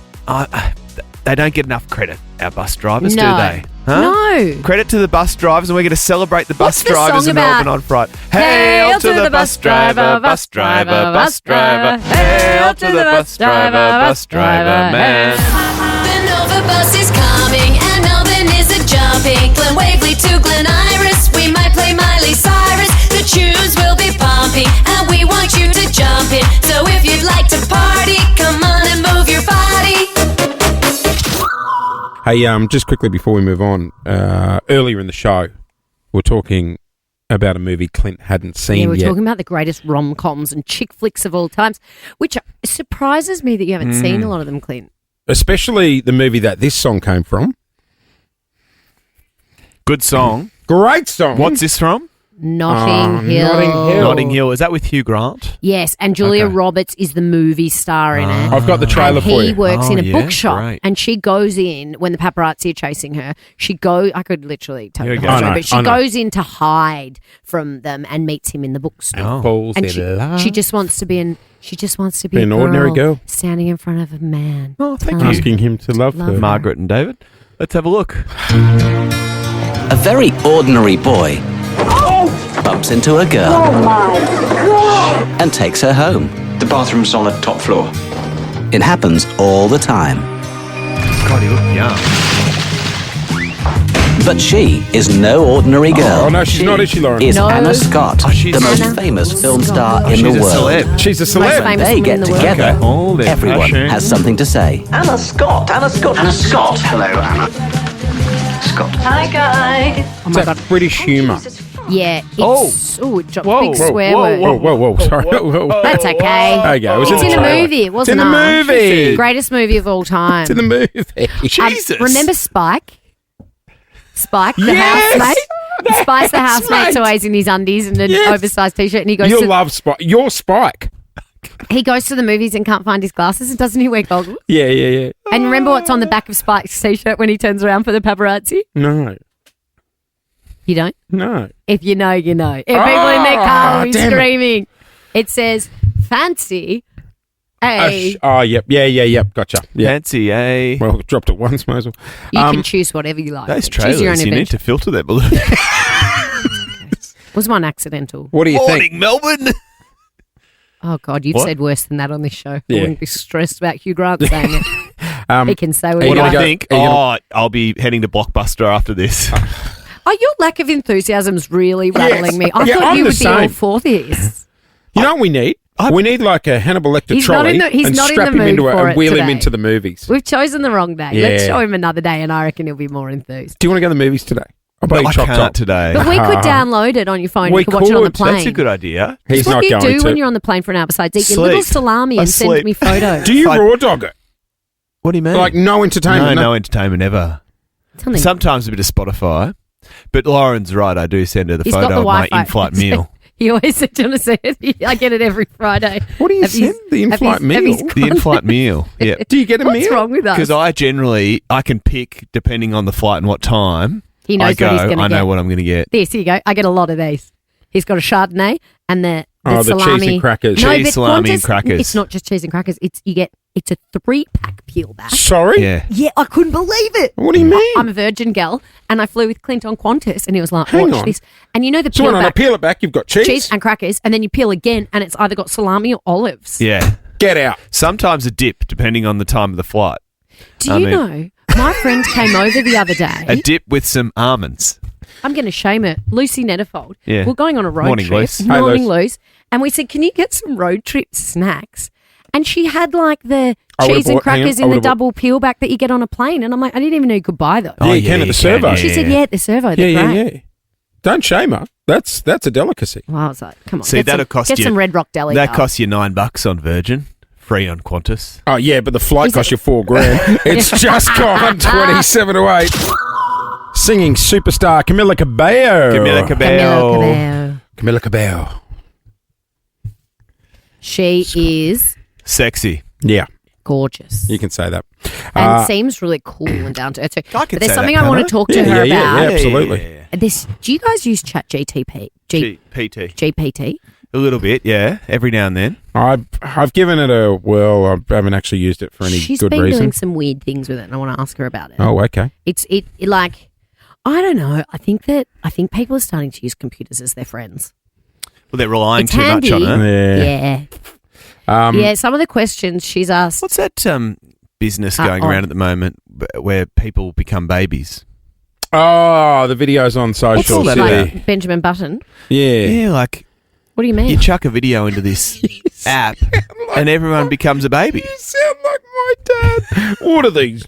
Speaker 4: they don't get enough credit, our bus drivers,
Speaker 3: No.
Speaker 4: do they? Huh?
Speaker 3: No.
Speaker 4: Credit to the bus drivers, and we're going to celebrate the
Speaker 3: What's
Speaker 4: bus
Speaker 3: the
Speaker 4: drivers
Speaker 3: song
Speaker 4: in
Speaker 3: about?
Speaker 4: Melbourne on Friday. Hail to the bus driver, bus driver, bus driver. Hail to the bus driver, bus driver, man.
Speaker 6: The Nova bus is coming and Melbourne is a jumping. Glen Waverley to Glen Iris, we might play Miley
Speaker 2: Hey, just quickly before we move on, earlier in the show, we're talking about a movie Clint hadn't seen
Speaker 3: Yeah, we're
Speaker 2: yet.
Speaker 3: talking about the greatest rom-coms and chick flicks of all times, which surprises me that you haven't seen a lot of them, Clint.
Speaker 2: Especially the movie that this song came from.
Speaker 4: Good song.
Speaker 2: Great song.
Speaker 4: What's this from?
Speaker 3: Notting Hill.
Speaker 2: Notting Hill.
Speaker 4: Notting Hill. Is that with Hugh Grant?
Speaker 3: Yes, and Julia
Speaker 4: Okay.
Speaker 3: Roberts is the movie star in it.
Speaker 2: I've got the trailer
Speaker 3: And
Speaker 2: for
Speaker 3: he
Speaker 2: you.
Speaker 3: works in a
Speaker 4: yeah,
Speaker 3: bookshop,
Speaker 4: great.
Speaker 3: and she goes in when the paparazzi are chasing her. I could literally tell
Speaker 4: Here
Speaker 3: you
Speaker 4: we
Speaker 3: the whole
Speaker 4: go.
Speaker 3: story,
Speaker 2: I know,
Speaker 3: but she
Speaker 2: I know.
Speaker 3: goes in to hide from them and meets him in the bookstore.
Speaker 4: Oh.
Speaker 2: Falls
Speaker 3: And
Speaker 2: in love.
Speaker 3: she just wants to be an
Speaker 2: Be an ordinary girl.
Speaker 3: standing in front of a man.
Speaker 4: Oh, thank
Speaker 3: telling
Speaker 4: you.
Speaker 2: Asking him to love
Speaker 3: Love
Speaker 2: her.
Speaker 3: her.
Speaker 4: Margaret and David. Let's have a look.
Speaker 9: A very ordinary boy bumps into a girl and takes her home.
Speaker 10: The bathroom's on the top floor.
Speaker 9: It happens all the time.
Speaker 4: God, he looked young.
Speaker 9: But she is no ordinary girl.
Speaker 2: Oh, no, she's not, is she, Lauren?
Speaker 9: Is
Speaker 3: No.
Speaker 9: Anna Scott,
Speaker 4: Oh, she's
Speaker 9: the most
Speaker 3: Anna
Speaker 9: famous film
Speaker 3: Scott.
Speaker 9: star in
Speaker 4: She's
Speaker 9: the
Speaker 4: a
Speaker 9: world.
Speaker 4: celeb.
Speaker 2: She's a
Speaker 3: Most
Speaker 2: celeb.
Speaker 3: famous
Speaker 9: They
Speaker 3: woman
Speaker 9: get
Speaker 3: in the world.
Speaker 9: together.
Speaker 4: Okay. Oh, they're
Speaker 9: Everyone
Speaker 4: fashion.
Speaker 9: has something to say.
Speaker 10: Anna Scott. Anna Scott. Anna Scott. Hello, Anna. Scott.
Speaker 6: Hi, guys.
Speaker 3: Oh my
Speaker 2: It's
Speaker 3: god.
Speaker 2: that British humour.
Speaker 3: Yeah. It's, it dropped
Speaker 4: Whoa.
Speaker 3: big swear
Speaker 4: Whoa,
Speaker 3: word.
Speaker 2: Whoa. Sorry. Whoa.
Speaker 3: That's okay.
Speaker 2: Okay, it was
Speaker 3: It's
Speaker 2: in
Speaker 3: in
Speaker 2: the
Speaker 3: a
Speaker 2: trailer.
Speaker 3: movie. It
Speaker 2: It's
Speaker 3: wasn't
Speaker 2: in the
Speaker 3: us.
Speaker 2: movie.
Speaker 3: Greatest movie of all time.
Speaker 2: It's in the movie.
Speaker 4: Jesus.
Speaker 3: Remember Spike? Spike, the
Speaker 2: Yes!
Speaker 3: housemate? Spike's the housemate's always in his undies and an
Speaker 2: Yes.
Speaker 3: oversized t-shirt, and he goes
Speaker 2: You'll
Speaker 3: to
Speaker 2: love Spike. You're Spike.
Speaker 3: he goes to the movies and can't find his glasses, and doesn't he wear goggles?
Speaker 2: Yeah.
Speaker 3: And remember what's on the back of Spike's t-shirt when he turns around for the paparazzi?
Speaker 2: No.
Speaker 3: You don't?
Speaker 2: No.
Speaker 3: If you know, you know. If people in their car will be
Speaker 2: damn it.
Speaker 3: screaming. It says, fancy a...
Speaker 2: Yep. Gotcha. Yeah.
Speaker 4: Fancy, eh?
Speaker 2: Well, dropped it once, might as well.
Speaker 3: You can choose whatever you like.
Speaker 4: Those
Speaker 3: Choose your own
Speaker 4: trailers, you need
Speaker 3: adventure.
Speaker 4: to filter that balloon.
Speaker 3: Was one accidental?
Speaker 2: What do you think?
Speaker 4: Morning, Melbourne.
Speaker 3: Oh, God, you've
Speaker 4: What?
Speaker 3: said worse than that on this show.
Speaker 2: Yeah.
Speaker 3: I wouldn't be stressed about Hugh Grant saying it. He can say
Speaker 2: Are
Speaker 3: what
Speaker 2: you
Speaker 3: he
Speaker 4: What do
Speaker 2: gonna
Speaker 4: I
Speaker 2: go-
Speaker 3: likes.
Speaker 4: think?
Speaker 2: are you gonna-
Speaker 4: I'll be heading to Blockbuster after this.
Speaker 3: Oh, your lack of enthusiasm's really rattling me. I
Speaker 2: Yeah,
Speaker 3: thought
Speaker 2: I'm
Speaker 3: you
Speaker 2: the
Speaker 3: would be all
Speaker 2: same.
Speaker 3: for this.
Speaker 2: You know what we need? We need like a Hannibal Lecter
Speaker 3: He's not
Speaker 2: trolley
Speaker 3: in the- he's
Speaker 2: and
Speaker 3: not in
Speaker 2: strap
Speaker 3: the
Speaker 2: him into
Speaker 3: mood
Speaker 2: it
Speaker 3: for
Speaker 2: and
Speaker 3: it
Speaker 2: wheel him
Speaker 3: today.
Speaker 2: into the movies.
Speaker 3: We've chosen the wrong day. Let's
Speaker 2: Yeah.
Speaker 3: show him another day, and I reckon he'll be more enthused.
Speaker 2: Do you want to go to the movies today? I'll buy you
Speaker 4: I
Speaker 2: chopped
Speaker 4: can't
Speaker 2: up.
Speaker 4: today.
Speaker 3: But we could download it on your phone.
Speaker 2: We
Speaker 3: You could watch it on the
Speaker 2: could.
Speaker 3: plane.
Speaker 4: That's a good idea.
Speaker 2: He's
Speaker 3: That's what
Speaker 2: not
Speaker 3: you
Speaker 2: going
Speaker 3: do
Speaker 2: to.
Speaker 3: when you're on the plane for an hour besides eat your little
Speaker 4: Sleep.
Speaker 3: salami
Speaker 4: I
Speaker 3: and send
Speaker 4: sleep.
Speaker 3: me photos.
Speaker 2: Do you
Speaker 4: I-
Speaker 2: raw dog it?
Speaker 4: What do you mean?
Speaker 2: Like no entertainment?
Speaker 4: no entertainment ever.
Speaker 3: Something.
Speaker 4: Sometimes a bit of Spotify. But Lauren's right. I do send her the
Speaker 3: He's got
Speaker 4: photo
Speaker 3: the
Speaker 4: of my
Speaker 3: Wi-Fi.
Speaker 4: in-flight meal.
Speaker 3: He always said, do you want to see it? I get it every Friday.
Speaker 2: What do you
Speaker 3: Have
Speaker 2: send? The in-flight meal?
Speaker 4: The in-flight meal. Yeah.
Speaker 2: Do you get a
Speaker 3: What's
Speaker 2: meal?
Speaker 3: wrong with us?
Speaker 4: Because I can pick depending on the flight and what time.
Speaker 3: He knows
Speaker 4: I go,
Speaker 3: what he's going to
Speaker 4: I
Speaker 3: get.
Speaker 4: know what I'm going to get.
Speaker 3: This, here you go. I get a lot of these. He's got a Chardonnay and the
Speaker 2: Oh, the
Speaker 3: salami.
Speaker 2: cheese and crackers.
Speaker 3: No,
Speaker 4: Cheese,
Speaker 3: but
Speaker 4: salami, and
Speaker 3: Qantas,
Speaker 4: crackers.
Speaker 3: It's not just cheese and crackers. It's a 3-pack peel back.
Speaker 2: Sorry?
Speaker 4: Yeah.
Speaker 3: Yeah, I couldn't believe it.
Speaker 2: What do you mean?
Speaker 3: I'm a virgin gal, and I flew with Clint on Qantas, and he was like,
Speaker 2: Hang
Speaker 3: watch
Speaker 2: on.
Speaker 3: this. And you know the
Speaker 2: So
Speaker 3: peel
Speaker 2: when I
Speaker 3: back,
Speaker 2: peel it back, you've got cheese?
Speaker 3: and crackers, and then you peel again, and it's either got salami or olives.
Speaker 4: Yeah.
Speaker 2: Get out.
Speaker 4: Sometimes a dip depending on the time of the flight.
Speaker 3: Do
Speaker 4: I
Speaker 3: you
Speaker 4: mean-
Speaker 3: know, my friend came over the other
Speaker 4: A
Speaker 3: day.
Speaker 4: dip with some almonds.
Speaker 3: I'm going to shame her. Lucy Netterfold.
Speaker 4: Yeah.
Speaker 3: We're going on a road
Speaker 4: Morning,
Speaker 3: trip.
Speaker 4: Luce.
Speaker 2: Hey,
Speaker 3: Morning,
Speaker 2: Luce.
Speaker 3: Luce. And we said, can you get some road trip snacks? And she had like the
Speaker 2: I would've
Speaker 3: cheese and
Speaker 2: bought- hang on,
Speaker 3: crackers
Speaker 2: I
Speaker 3: in the
Speaker 2: would've bought-
Speaker 3: double peel back that you get on a plane. And I'm like, I didn't even know you could buy those.
Speaker 2: Yeah, you can at the servo.
Speaker 4: yeah,
Speaker 3: She said, yeah, at the servo. They're great.
Speaker 2: Yeah. Don't shame her. That's a delicacy.
Speaker 3: Well, I was like, come on.
Speaker 4: See,
Speaker 3: get
Speaker 4: that'll
Speaker 3: some,
Speaker 4: cost
Speaker 3: get
Speaker 4: you-
Speaker 3: some Red Rock Deli.
Speaker 4: That
Speaker 3: girl.
Speaker 4: costs you $9 on Virgin, free on Qantas.
Speaker 2: Oh, yeah, but the flight
Speaker 3: Is
Speaker 2: costs
Speaker 3: it-
Speaker 2: you $4,000. It's just gone 27 to 8. Singing superstar Camila Cabello.
Speaker 4: Camila Cabello.
Speaker 3: Camila Cabello.
Speaker 2: Camila Cabello.
Speaker 3: She is
Speaker 4: Sexy.
Speaker 2: Yeah,
Speaker 3: gorgeous.
Speaker 2: you can say that.
Speaker 3: And seems really cool and down to earth too.
Speaker 4: I can
Speaker 3: But there's
Speaker 4: say
Speaker 3: something
Speaker 4: that,
Speaker 3: I want
Speaker 4: can't
Speaker 3: to talk to
Speaker 2: Yeah,
Speaker 3: her
Speaker 2: yeah,
Speaker 3: about.
Speaker 2: yeah. Absolutely.
Speaker 3: Do you guys use Chat GTP?
Speaker 4: PT.
Speaker 3: GPT?
Speaker 4: A little bit, yeah. Every now and then.
Speaker 2: I've given it a whirl. I haven't actually used it for any
Speaker 3: She's
Speaker 2: good
Speaker 3: been
Speaker 2: reason.
Speaker 3: doing some weird things with it, and I want to ask her about it.
Speaker 2: Oh, okay.
Speaker 3: It like I don't know. I think people are starting to use computers as their friends.
Speaker 4: Well, they're relying
Speaker 3: It's
Speaker 4: too much on
Speaker 3: handy.
Speaker 4: it.
Speaker 3: Yeah. Yeah, some of the questions she's asked.
Speaker 4: What's that business going
Speaker 3: oh.
Speaker 4: around at the moment where people become babies?
Speaker 2: Oh, the videos on social.
Speaker 4: all that
Speaker 2: yeah.
Speaker 4: about?
Speaker 3: Like Benjamin Button.
Speaker 2: Yeah.
Speaker 4: Yeah, like
Speaker 3: What do you mean?
Speaker 4: you chuck a video into this app and everyone becomes a baby.
Speaker 2: You sound like my dad. What are these?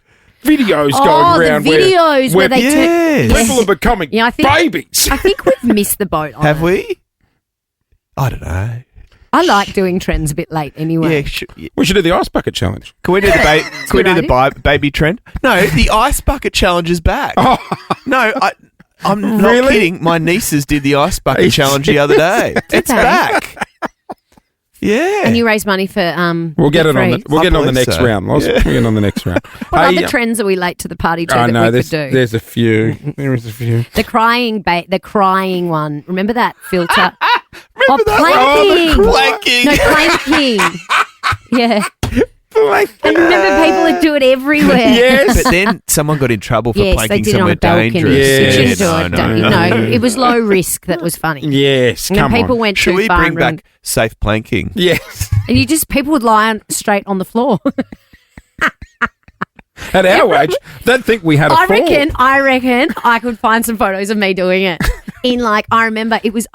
Speaker 2: videos
Speaker 3: Oh,
Speaker 2: going
Speaker 3: the
Speaker 2: around
Speaker 3: videos where they turn.
Speaker 4: Yes.
Speaker 2: people are becoming
Speaker 3: Yeah, I think-
Speaker 2: babies.
Speaker 3: I think we've missed the boat on
Speaker 4: Have
Speaker 3: it.
Speaker 4: we? I don't know.
Speaker 3: I like doing trends a bit late anyway.
Speaker 4: Yeah.
Speaker 2: We should do the ice bucket challenge.
Speaker 4: Can we do the
Speaker 3: good idea.
Speaker 4: baby trend? No, the ice bucket challenge is back.
Speaker 2: Oh.
Speaker 4: No, I'm not
Speaker 2: Really?
Speaker 4: kidding. My nieces did the ice bucket challenge the other day. It's
Speaker 3: they?
Speaker 4: back. Yeah.
Speaker 3: And you raise money for
Speaker 2: We'll get
Speaker 3: Big
Speaker 2: it on the
Speaker 3: Freeze.
Speaker 2: we'll
Speaker 4: I
Speaker 2: get it on the
Speaker 4: believe
Speaker 2: next
Speaker 4: so.
Speaker 2: round. Loz.
Speaker 4: Yeah.
Speaker 2: We'll get it on the next round.
Speaker 3: What other trends are we late to the party to
Speaker 2: I
Speaker 3: that
Speaker 2: know
Speaker 3: we could do?
Speaker 2: there's a few. There is a few.
Speaker 3: The crying one. Remember that filter?
Speaker 4: Remember that
Speaker 3: planking.
Speaker 4: one? Planking.
Speaker 3: No, planking. Yeah. And remember, people would do it everywhere.
Speaker 2: Yes.
Speaker 4: But then someone got in trouble for
Speaker 3: Yes, they
Speaker 4: planking
Speaker 3: did it on
Speaker 4: somewhere
Speaker 3: a balcony.
Speaker 4: dangerous.
Speaker 2: Yeah,
Speaker 3: You shouldn't do
Speaker 4: no,
Speaker 3: it.
Speaker 4: no,
Speaker 3: don't you?
Speaker 4: no.
Speaker 3: No, it was low risk. That was funny.
Speaker 2: Yes,
Speaker 3: And then
Speaker 2: come
Speaker 3: people
Speaker 2: on.
Speaker 3: went
Speaker 4: Should
Speaker 3: too
Speaker 4: we
Speaker 3: far.
Speaker 4: bring back safe planking?
Speaker 2: Yes.
Speaker 3: And people would lie straight on the floor.
Speaker 2: At our age, don't think we had a
Speaker 3: I
Speaker 2: fall.
Speaker 3: reckon I could find some photos of me doing it. I remember it was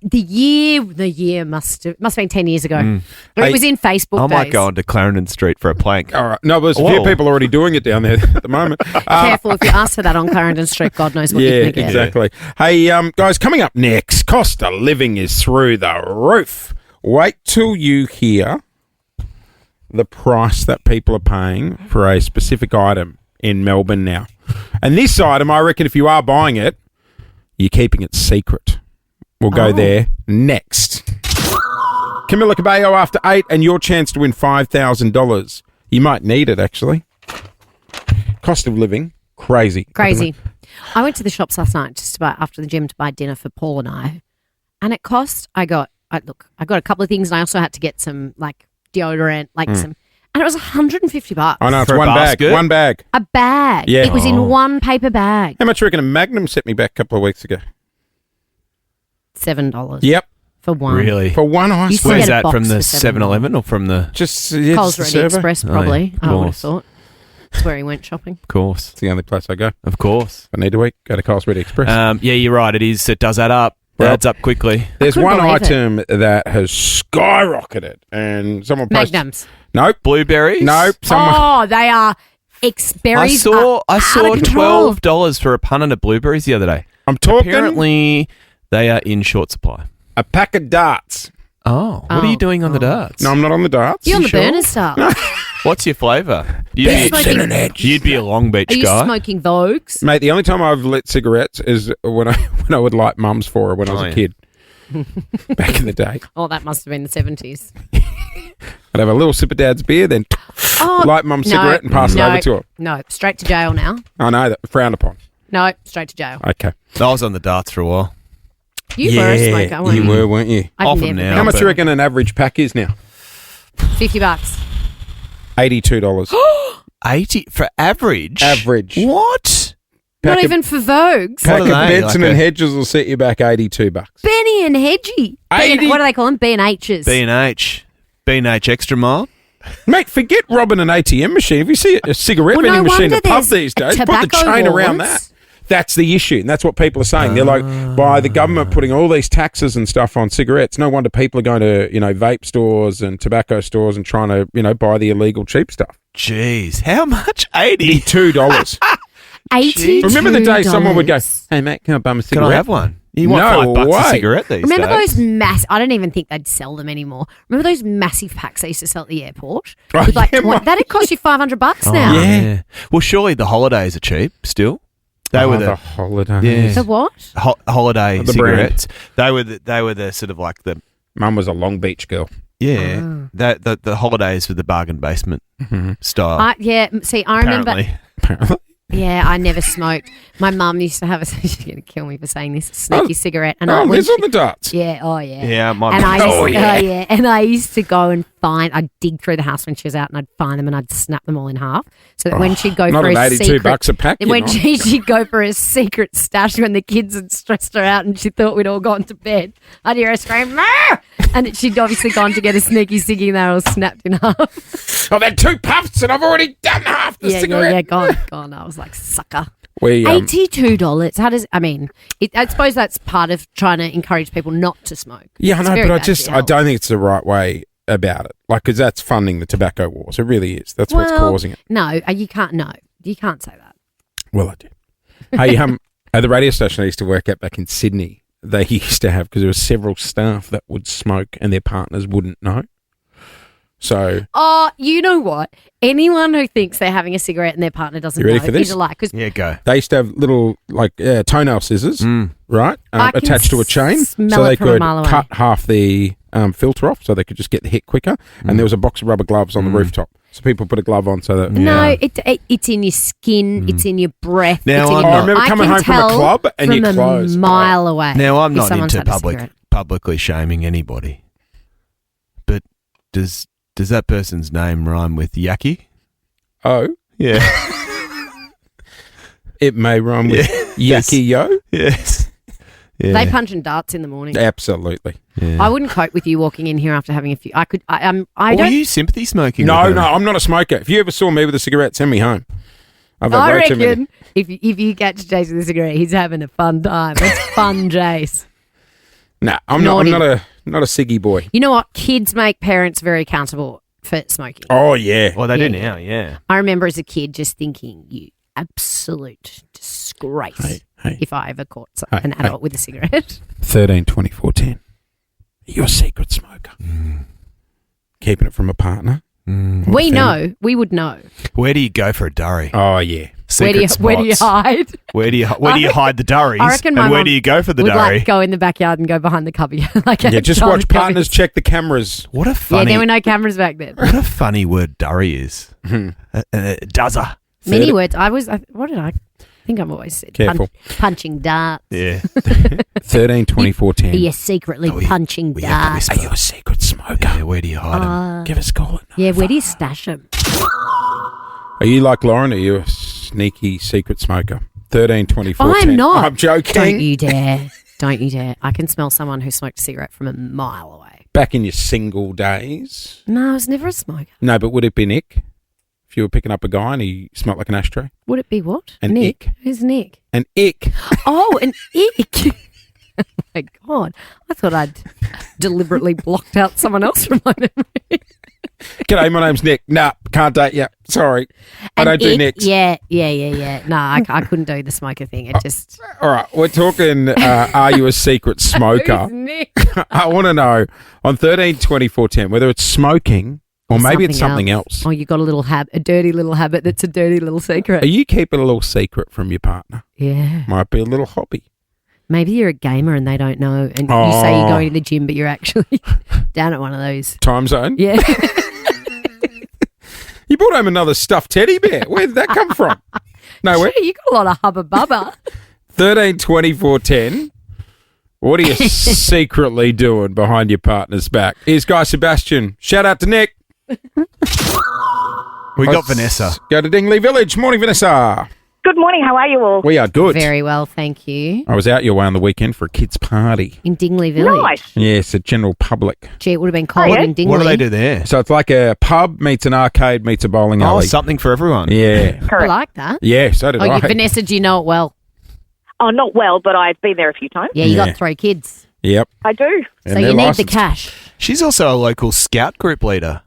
Speaker 3: the year must have been 10 years ago. It was in Facebook
Speaker 4: I
Speaker 3: days.
Speaker 4: might go onto Clarendon Street for a plank.
Speaker 2: All right. No, but there's a few
Speaker 4: Whoa.
Speaker 2: people already doing it down there at the moment.
Speaker 3: Careful, if you ask for that on Clarendon Street, God knows what
Speaker 2: Yeah,
Speaker 3: you're going to get.
Speaker 2: exactly. Hey, guys, coming up next, cost of living is through the roof. Wait till you hear the price that people are paying for a specific item in Melbourne now. And this item, I reckon if you are buying it, you're keeping it secret. We'll go there next. Camilla Cabello after 8 and your chance to win $5,000. You might need it, actually. Cost of living, crazy.
Speaker 3: Crazy. I went to the shops last night just about after the gym to buy dinner for Paul and I. And it cost, I got a couple of things and I also had to get some deodorant, some, and it was $150.
Speaker 2: I know, it's
Speaker 4: For a
Speaker 2: one bag.
Speaker 4: basket?
Speaker 2: One bag.
Speaker 3: A bag.
Speaker 2: Yeah.
Speaker 3: It was in one paper bag.
Speaker 2: How much do you reckon a Magnum set me back a couple of weeks ago?
Speaker 3: $7
Speaker 2: Yep.
Speaker 3: for one.
Speaker 4: Really?
Speaker 2: For one ice
Speaker 3: Used to
Speaker 2: cream.
Speaker 4: Where's
Speaker 3: get a
Speaker 4: that from
Speaker 3: box
Speaker 4: the
Speaker 3: for $7.
Speaker 4: 7-Eleven or from the...
Speaker 2: Just
Speaker 3: Coles
Speaker 2: the
Speaker 3: Ready
Speaker 2: server.
Speaker 3: Express,
Speaker 4: Oh, yeah,
Speaker 3: probably.
Speaker 4: of
Speaker 3: I would have
Speaker 4: course.
Speaker 3: thought. That's where he went shopping.
Speaker 4: Of course.
Speaker 2: It's the only place I go.
Speaker 4: Of course.
Speaker 2: If I need to eat, go to Coles Ready Express.
Speaker 4: Yeah, you're right. It is. It does add up. It
Speaker 2: Well,
Speaker 4: adds up quickly.
Speaker 2: There's
Speaker 3: couldn't
Speaker 2: one
Speaker 3: believe it.
Speaker 2: item that has skyrocketed, and someone posted.
Speaker 3: Magnums.
Speaker 2: Nope.
Speaker 4: Blueberries?
Speaker 2: Nope. Someone.
Speaker 3: Oh, they are berries.
Speaker 4: I saw
Speaker 3: control.
Speaker 4: $12 for a punnet of blueberries the other day.
Speaker 2: I'm talking
Speaker 4: Apparently, they are in short supply.
Speaker 2: a pack of darts.
Speaker 4: Oh, what are
Speaker 3: Oh,
Speaker 4: you doing on the darts?
Speaker 2: No, I'm not on the darts.
Speaker 3: You're on the
Speaker 4: sure?
Speaker 3: burner stuff.
Speaker 4: What's your flavour?
Speaker 3: Smoking-
Speaker 4: You'd be a Long Beach
Speaker 3: Are you
Speaker 4: guy.
Speaker 3: smoking Vogues?
Speaker 2: Mate, the only time I've lit cigarettes is when I would light mums for her when I was
Speaker 4: Oh,
Speaker 2: a
Speaker 4: yeah.
Speaker 2: kid. Back in the day.
Speaker 3: Oh, that must have been the 70s.
Speaker 2: I'd have a little sip of Dad's beer, then
Speaker 3: Oh,
Speaker 2: light mum's cigarette and pass it over to her.
Speaker 3: No, straight to jail now.
Speaker 2: I know that. Frowned upon.
Speaker 3: No, straight to jail.
Speaker 2: Okay.
Speaker 4: I was on the darts for a while.
Speaker 3: You were a smoker, weren't
Speaker 2: you
Speaker 3: you?
Speaker 2: were, weren't you?
Speaker 3: I've
Speaker 4: Often
Speaker 3: never
Speaker 4: now.
Speaker 3: been.
Speaker 2: How much do
Speaker 4: but-
Speaker 2: you reckon an average pack is now?
Speaker 3: $50.
Speaker 2: $82.
Speaker 4: 80 for average?
Speaker 2: Average.
Speaker 4: What?
Speaker 3: Not
Speaker 2: Pack of-
Speaker 3: even for Vogues.
Speaker 2: Pack
Speaker 4: What
Speaker 2: of
Speaker 4: are they?
Speaker 2: Benson
Speaker 4: Like
Speaker 2: and
Speaker 4: a-
Speaker 2: Hedges will set you back $82.
Speaker 3: Benny and Hedgie. What do they call them? B&H's.
Speaker 4: B&H. B&H Extra Mile?
Speaker 2: Mate, forget robbing an ATM machine. If you see a cigarette
Speaker 3: Well,
Speaker 2: vending
Speaker 3: no
Speaker 2: machine in
Speaker 3: wonder
Speaker 2: the pub
Speaker 3: there's
Speaker 2: these days, put the
Speaker 3: tobacco
Speaker 2: chain around
Speaker 3: wars.
Speaker 2: that. That's the issue, and that's what people are saying. They're like, by the government putting all these taxes and stuff on cigarettes, no wonder people are going to, vape stores and tobacco stores and trying to, buy the illegal cheap stuff.
Speaker 4: Jeez. How much? 80?
Speaker 2: $2.
Speaker 3: $82.
Speaker 2: Remember the day someone would go, "Hey mate, can I bum a
Speaker 4: Can
Speaker 2: cigarette?"
Speaker 4: I have one? You want
Speaker 2: No
Speaker 4: $5 a
Speaker 2: way.
Speaker 4: cigarette these
Speaker 3: Remember
Speaker 4: days?
Speaker 3: those I don't even think they'd sell them anymore. Remember those massive packs they used to sell at the airport?
Speaker 2: Oh,
Speaker 3: With like
Speaker 2: yeah,
Speaker 3: 20 that'd cost you $500 now.
Speaker 4: Oh,
Speaker 2: Yeah.
Speaker 4: Well, surely the holidays are cheap still. They were
Speaker 2: the
Speaker 4: the
Speaker 2: holiday.
Speaker 4: Yeah.
Speaker 3: The what?
Speaker 4: holiday
Speaker 2: The
Speaker 4: cigarettes. They were the sort of like the
Speaker 2: Mum was a Long Beach girl.
Speaker 4: the holidays with the bargain basement style.
Speaker 3: See, I remember.
Speaker 4: Apparently.
Speaker 2: Apparently.
Speaker 3: Yeah, I never smoked. My mum used to have she's going to kill me for saying this, a sneaky cigarette. And
Speaker 2: Oh,
Speaker 3: when
Speaker 2: there's
Speaker 3: she-
Speaker 2: on the darts.
Speaker 3: Yeah, oh yeah.
Speaker 4: Yeah, my
Speaker 3: And
Speaker 4: mum-
Speaker 3: I used to go and I'd dig through the house when she was out and I'd find them and I'd snap them all in half. So that when she'd go
Speaker 2: not
Speaker 3: for
Speaker 2: at
Speaker 3: a
Speaker 2: $82
Speaker 3: secret,
Speaker 2: a pack, you're
Speaker 3: when
Speaker 2: not.
Speaker 3: she'd go for a secret stash when the kids had stressed her out and she thought we'd all gone to bed, I'd hear her scream, "Mah!" And she'd obviously gone to get a sneaky ciggy and they were all snapped in half.
Speaker 2: I've had 2 puffs and I've already done half the cigarette.
Speaker 3: Gone. I was like, sucker.
Speaker 2: We,
Speaker 3: $82. How does I suppose that's part of trying to encourage people not to smoke.
Speaker 2: Yeah, I
Speaker 3: It's
Speaker 2: know,
Speaker 3: very
Speaker 2: but
Speaker 3: bad for your
Speaker 2: I
Speaker 3: health.
Speaker 2: don't think it's the right way about it. Like, because that's funding the tobacco wars. It really is. That's what's
Speaker 3: Well,
Speaker 2: causing it.
Speaker 3: No, you can't. No, You can't say that.
Speaker 2: Well, I did. Hey, at the radio station I used to work at back in Sydney, they used to have, because there were several staff that would smoke and their partners wouldn't know. So,
Speaker 3: you know what? Anyone who thinks they're having a cigarette and their partner doesn't
Speaker 2: You ready
Speaker 3: know
Speaker 2: for this?
Speaker 3: is a lie. 'Cause
Speaker 4: Yeah, go.
Speaker 2: they used to have little toenail scissors, right,
Speaker 3: I can
Speaker 2: attached to a chain,
Speaker 3: smell
Speaker 2: so
Speaker 3: it
Speaker 2: they
Speaker 3: from a
Speaker 2: could
Speaker 3: mile away.
Speaker 2: cut half the filter off, so they could just get the hit quicker. And there was a box of rubber gloves on the rooftop, so people put a glove on so that.
Speaker 3: No, it's in your skin. It's in your breath.
Speaker 4: Now,
Speaker 3: it's in
Speaker 4: I'm
Speaker 3: your
Speaker 4: not-
Speaker 2: I remember coming
Speaker 3: can
Speaker 2: home from a
Speaker 3: tell
Speaker 2: club and your
Speaker 3: from
Speaker 2: clothes.
Speaker 3: a mile away.
Speaker 4: Now, I'm
Speaker 3: if
Speaker 4: not
Speaker 3: someone's
Speaker 4: into
Speaker 3: had a cigarette.
Speaker 4: publicly shaming anybody, but does that person's name rhyme with yucky?
Speaker 2: Oh,
Speaker 4: Yeah.
Speaker 2: it may rhyme with yucky yo.
Speaker 4: Yes. Yeah.
Speaker 3: They punch and darts in the morning.
Speaker 2: Absolutely.
Speaker 4: Yeah.
Speaker 3: I wouldn't cope with you walking in here after having a few. I
Speaker 4: Were
Speaker 3: don't.
Speaker 4: you sympathy smoking?
Speaker 2: No,
Speaker 4: with them?
Speaker 2: I'm not a smoker. If you ever saw me with a cigarette, send me home. I've had
Speaker 3: I
Speaker 2: way too many.
Speaker 3: reckon if you catch Jase with a cigarette, he's having a fun time. It's fun, Jase.
Speaker 2: Nah, I'm
Speaker 3: Naughty.
Speaker 2: not a ciggy boy.
Speaker 3: You know what? Kids make parents very accountable for smoking.
Speaker 2: Oh yeah.
Speaker 4: Well, they do
Speaker 3: Yeah.
Speaker 4: now, yeah.
Speaker 3: I remember as a kid just thinking, you absolute disgrace
Speaker 2: Hey.
Speaker 3: if I ever caught
Speaker 2: Hey,
Speaker 3: an adult with a cigarette.
Speaker 2: 13, 24, 10. You're a secret smoker. Keeping it from a partner.
Speaker 3: We know. We would know.
Speaker 4: Where do you go for a durry?
Speaker 2: Oh yeah.
Speaker 3: Where do you
Speaker 4: Secret
Speaker 3: hide?
Speaker 4: Where do you hide the durries?
Speaker 3: I reckon my
Speaker 4: and where
Speaker 3: mum
Speaker 4: do you go for the
Speaker 3: would
Speaker 4: durry?
Speaker 3: like go in the backyard and go behind the cubby. like
Speaker 2: Yeah, just
Speaker 3: outside
Speaker 2: watch
Speaker 3: the cubby.
Speaker 2: partners check the cameras.
Speaker 4: What a
Speaker 3: Yeah,
Speaker 4: funny,
Speaker 3: there were no cameras back then.
Speaker 4: what a funny word durry is. Dozer.
Speaker 3: Many words. What did I think I've always said?
Speaker 2: Careful.
Speaker 3: Punching darts.
Speaker 4: Yeah.
Speaker 2: 13, 24, 10.
Speaker 3: Are you secretly punching
Speaker 4: we have to
Speaker 3: darts?
Speaker 4: whisper.
Speaker 2: Are you a secret smoker?
Speaker 4: Yeah, where do you hide them?
Speaker 2: Give us a call.
Speaker 3: Yeah, where do you stash them?
Speaker 2: Are you like Lauren? Are you a sneaky secret smoker? 13, 24, 10.
Speaker 3: I'm not.
Speaker 2: I'm joking.
Speaker 3: Don't you dare. Don't you dare. I can smell someone who smoked a cigarette from a mile away.
Speaker 2: Back in your single days.
Speaker 3: No, I was never a smoker.
Speaker 2: No, but would it be Nick? If you were picking up a guy and he smelt like an ashtray?
Speaker 3: Would it be what?
Speaker 2: An
Speaker 3: Nick.
Speaker 2: ick.
Speaker 3: Who's Nick?
Speaker 2: An ick.
Speaker 3: Oh, an ick. Oh my God. I thought I'd deliberately blocked out someone else from my memory.
Speaker 2: G'day, my name's Nick. Nah, can't date you. Sorry. I don't do
Speaker 3: ick?
Speaker 2: Nicks.
Speaker 3: Yeah. No, I couldn't do the smoker thing. It just...
Speaker 2: All right, we're talking, are you a secret smoker?
Speaker 3: Who's Nick?
Speaker 2: I want to know on 13, 24, 10, whether it's smoking or maybe it's something else.
Speaker 3: Oh, you got a dirty little habit that's a dirty little secret.
Speaker 2: Are you keeping a little secret from your partner?
Speaker 3: Yeah.
Speaker 2: Might be a little hobby.
Speaker 3: Maybe you're a gamer and they don't know, and you say you're going to the gym, but you're actually down at one of those.
Speaker 2: Time zone?
Speaker 3: Yeah.
Speaker 2: You brought home another stuffed teddy bear. Where did that come from? Nowhere.
Speaker 3: Gee, you got a lot of hubba bubba.
Speaker 2: 13, 24, 10. What are you secretly doing behind your partner's back? Here's Guy Sebastian. Shout out to Nick.
Speaker 4: We got Vanessa.
Speaker 2: Go to Dingley Village. Morning, Vanessa.
Speaker 1: Good morning. How are you all?
Speaker 2: We are good.
Speaker 3: Very well, thank you.
Speaker 2: I was out your way on the weekend for a kids' party.
Speaker 3: In Dingley Village.
Speaker 1: Nice.
Speaker 2: Yes, a general public.
Speaker 3: Gee, it would have been cold
Speaker 1: yeah?
Speaker 3: in Dingley.
Speaker 4: What do they do there?
Speaker 2: So it's like a pub meets an arcade meets a bowling
Speaker 4: Oh,
Speaker 2: alley.
Speaker 4: something for everyone.
Speaker 2: Yeah.
Speaker 3: I
Speaker 1: Correct.
Speaker 3: like that.
Speaker 2: Yeah, so did I.
Speaker 3: Vanessa, do you know it well?
Speaker 1: Oh, not well, but I've been there a few times.
Speaker 3: Yeah, you
Speaker 2: Yeah.
Speaker 3: got 3 kids.
Speaker 2: Yep.
Speaker 1: I do.
Speaker 2: And
Speaker 3: So
Speaker 2: they're
Speaker 3: you need
Speaker 2: licensed.
Speaker 3: the cash.
Speaker 4: She's also a local scout group leader.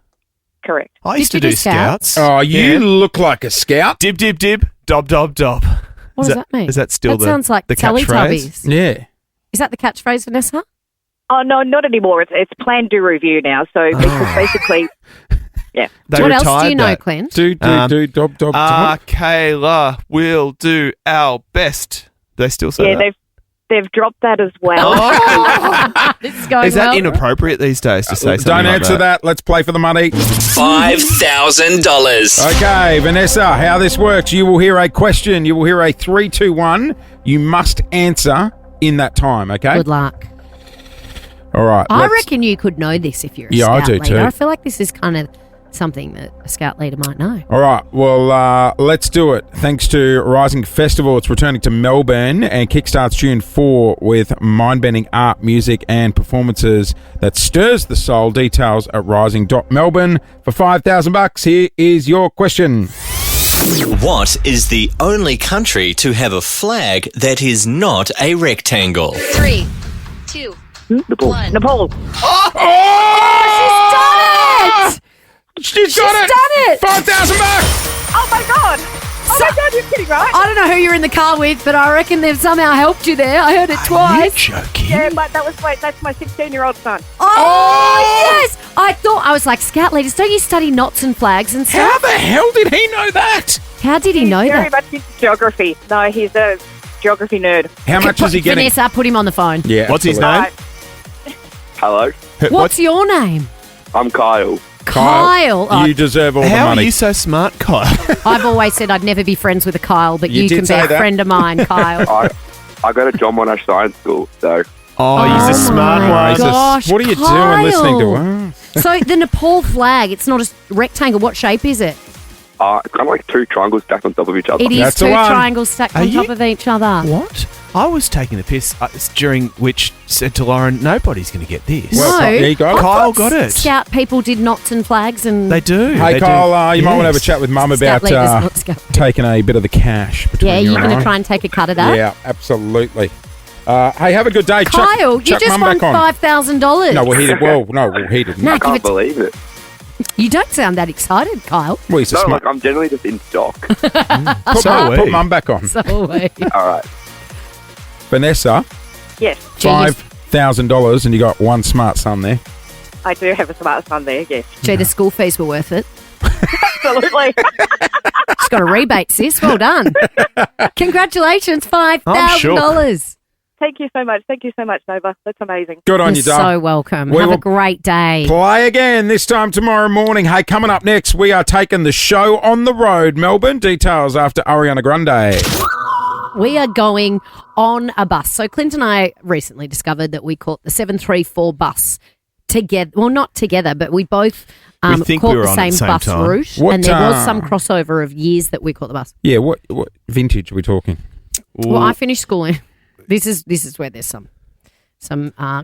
Speaker 1: Correct.
Speaker 4: I used
Speaker 3: Did
Speaker 4: to
Speaker 3: you
Speaker 4: do
Speaker 3: do scouts?
Speaker 4: scouts.
Speaker 2: Oh, you look like a scout.
Speaker 4: Dib, dib, dib. Dob, dob, dob.
Speaker 3: What does that mean?
Speaker 4: Is that still
Speaker 3: that sounds like
Speaker 4: the
Speaker 3: Teletubbies.
Speaker 4: catchphrase?
Speaker 2: Yeah.
Speaker 3: Is that the catchphrase, Vanessa?
Speaker 1: Oh, no, not anymore. It's plan, do, review now. So because basically,
Speaker 4: They
Speaker 3: what else do
Speaker 4: retired
Speaker 3: you know,
Speaker 4: that.
Speaker 3: Clint?
Speaker 2: Do, dob, dob, dob.
Speaker 4: Kayla will do our best. They still say
Speaker 1: yeah,
Speaker 4: that.
Speaker 1: they've dropped that as well.
Speaker 3: This is going
Speaker 4: Is that
Speaker 3: well.
Speaker 4: inappropriate these days to say something
Speaker 2: Don't
Speaker 4: like
Speaker 2: answer that. Let's play for the money.
Speaker 9: $5,000.
Speaker 2: Okay, Vanessa, how this works. You will hear a question. You will hear a 3, 2, 1. You must answer in that time, okay?
Speaker 3: Good luck.
Speaker 2: All right.
Speaker 3: I
Speaker 2: let's-
Speaker 3: reckon you could know this if you're a
Speaker 2: Yeah, I
Speaker 3: scout
Speaker 2: do
Speaker 3: leader.
Speaker 2: too.
Speaker 3: I feel like this is kind of something that a scout leader might know.
Speaker 2: All right, well, let's do it. Thanks to Rising Festival, it's returning to Melbourne and kickstarts June 4 with mind-bending art, music and performances that stirs the soul. Details at rising.melbourne. For $5,000, here is your question.
Speaker 11: What is the only country to have a flag that is not a rectangle?
Speaker 6: 3, 2,
Speaker 1: Nepal.
Speaker 6: 1.
Speaker 1: Nepal.
Speaker 2: She's got it!
Speaker 3: done it!
Speaker 2: $5,000!
Speaker 1: Oh, my God. Oh my God, you're kidding, right?
Speaker 3: I don't know who you're in the car with, but I reckon they've somehow helped you there. I heard it twice.
Speaker 4: You're joking.
Speaker 1: Yeah, but that's my 16-year-old son.
Speaker 3: Oh, yes! I was like, Scout leaders, don't you study knots and flags and
Speaker 2: How
Speaker 3: stuff?
Speaker 2: the hell did he know that?
Speaker 3: How did he know
Speaker 1: Very
Speaker 3: that?
Speaker 1: much into geography. No, he's a geography nerd.
Speaker 2: How much is he getting?
Speaker 3: Vanessa, put him on the phone.
Speaker 2: Yeah.
Speaker 4: What's his
Speaker 2: absolutely.
Speaker 4: name?
Speaker 12: Hello,
Speaker 3: What's your name?
Speaker 12: I'm Kyle.
Speaker 3: Kyle. Oh,
Speaker 2: You deserve all the
Speaker 4: How are
Speaker 2: money.
Speaker 4: you so smart, Kyle?
Speaker 3: I've always said I'd never be friends with a Kyle, but
Speaker 2: You
Speaker 3: you
Speaker 2: did
Speaker 3: can be
Speaker 2: say
Speaker 3: a
Speaker 2: that.
Speaker 3: friend of mine, Kyle.
Speaker 12: I go to John Monash Science School, so
Speaker 4: Oh, he's a smart
Speaker 3: my
Speaker 4: one.
Speaker 3: gosh,
Speaker 2: What are you
Speaker 3: Kyle.
Speaker 2: doing listening to her?
Speaker 3: So the Nepal flag, it's not a rectangle. What shape is it?
Speaker 12: it's kind of like two triangles stacked on top of each other.
Speaker 3: It is
Speaker 2: That's the
Speaker 3: two
Speaker 2: one.
Speaker 3: triangles stacked
Speaker 4: Are
Speaker 3: on
Speaker 4: you-
Speaker 3: top of each other.
Speaker 4: What? I was taking the piss during which said to Lauren, nobody's going to get this.
Speaker 2: Well,
Speaker 3: No.
Speaker 2: there you go.
Speaker 4: Kyle got it.
Speaker 3: Scout people did knots and flags and
Speaker 4: They do.
Speaker 2: Hey,
Speaker 4: they do.
Speaker 2: Kyle, you might want to have a
Speaker 4: Yes.
Speaker 2: chat with Mum
Speaker 3: Scout
Speaker 2: about
Speaker 3: leaders, not Scout leaders.
Speaker 2: taking a bit of the cash between
Speaker 3: Yeah,
Speaker 2: you
Speaker 3: you're
Speaker 2: and
Speaker 3: going
Speaker 2: I.
Speaker 3: to try and take a cut of that?
Speaker 2: Yeah, absolutely. Hey, have a good day.
Speaker 3: Kyle, you
Speaker 2: chuck
Speaker 3: just
Speaker 2: Mum
Speaker 3: won
Speaker 2: back on.
Speaker 3: $5,000.
Speaker 2: No, well, he did. Well, he didn't.
Speaker 3: No,
Speaker 12: I
Speaker 3: give
Speaker 12: can't
Speaker 3: it.
Speaker 12: believe it.
Speaker 3: You don't sound that excited, Kyle.
Speaker 2: Well, he's a
Speaker 12: No,
Speaker 2: smart.
Speaker 12: like I'm generally just in shock.
Speaker 2: Put Mum back on.
Speaker 3: So are we.
Speaker 12: All right.
Speaker 2: Vanessa,
Speaker 1: Yes,
Speaker 2: $5,000, and you got one smart son there.
Speaker 1: I do have a smart son there, yes.
Speaker 3: Gee, the school fees were worth it.
Speaker 1: Absolutely.
Speaker 3: Just got a rebate, sis. Well done. Congratulations, $5,000.
Speaker 1: Thank you so much. Thank you so much, Nova. That's amazing.
Speaker 2: Good on
Speaker 3: You're
Speaker 2: you, Dale.
Speaker 3: so welcome.
Speaker 2: We
Speaker 3: Have
Speaker 2: will
Speaker 3: a great day.
Speaker 2: Play again this time tomorrow morning. Hey, coming up next, we are taking the show on the road. Melbourne, details after Ariana Grande.
Speaker 3: We are going on a bus. So Clint and I recently discovered that we caught the 734 bus together. Well, not together, but we both
Speaker 4: We think
Speaker 3: caught
Speaker 4: we were
Speaker 3: the
Speaker 4: on at
Speaker 3: same
Speaker 4: the same
Speaker 3: bus
Speaker 4: time.
Speaker 3: route.
Speaker 2: What,
Speaker 3: And there was some crossover of years that we caught the bus.
Speaker 2: Yeah, what vintage are we talking?
Speaker 3: Well, I finished schooling. This is where there's some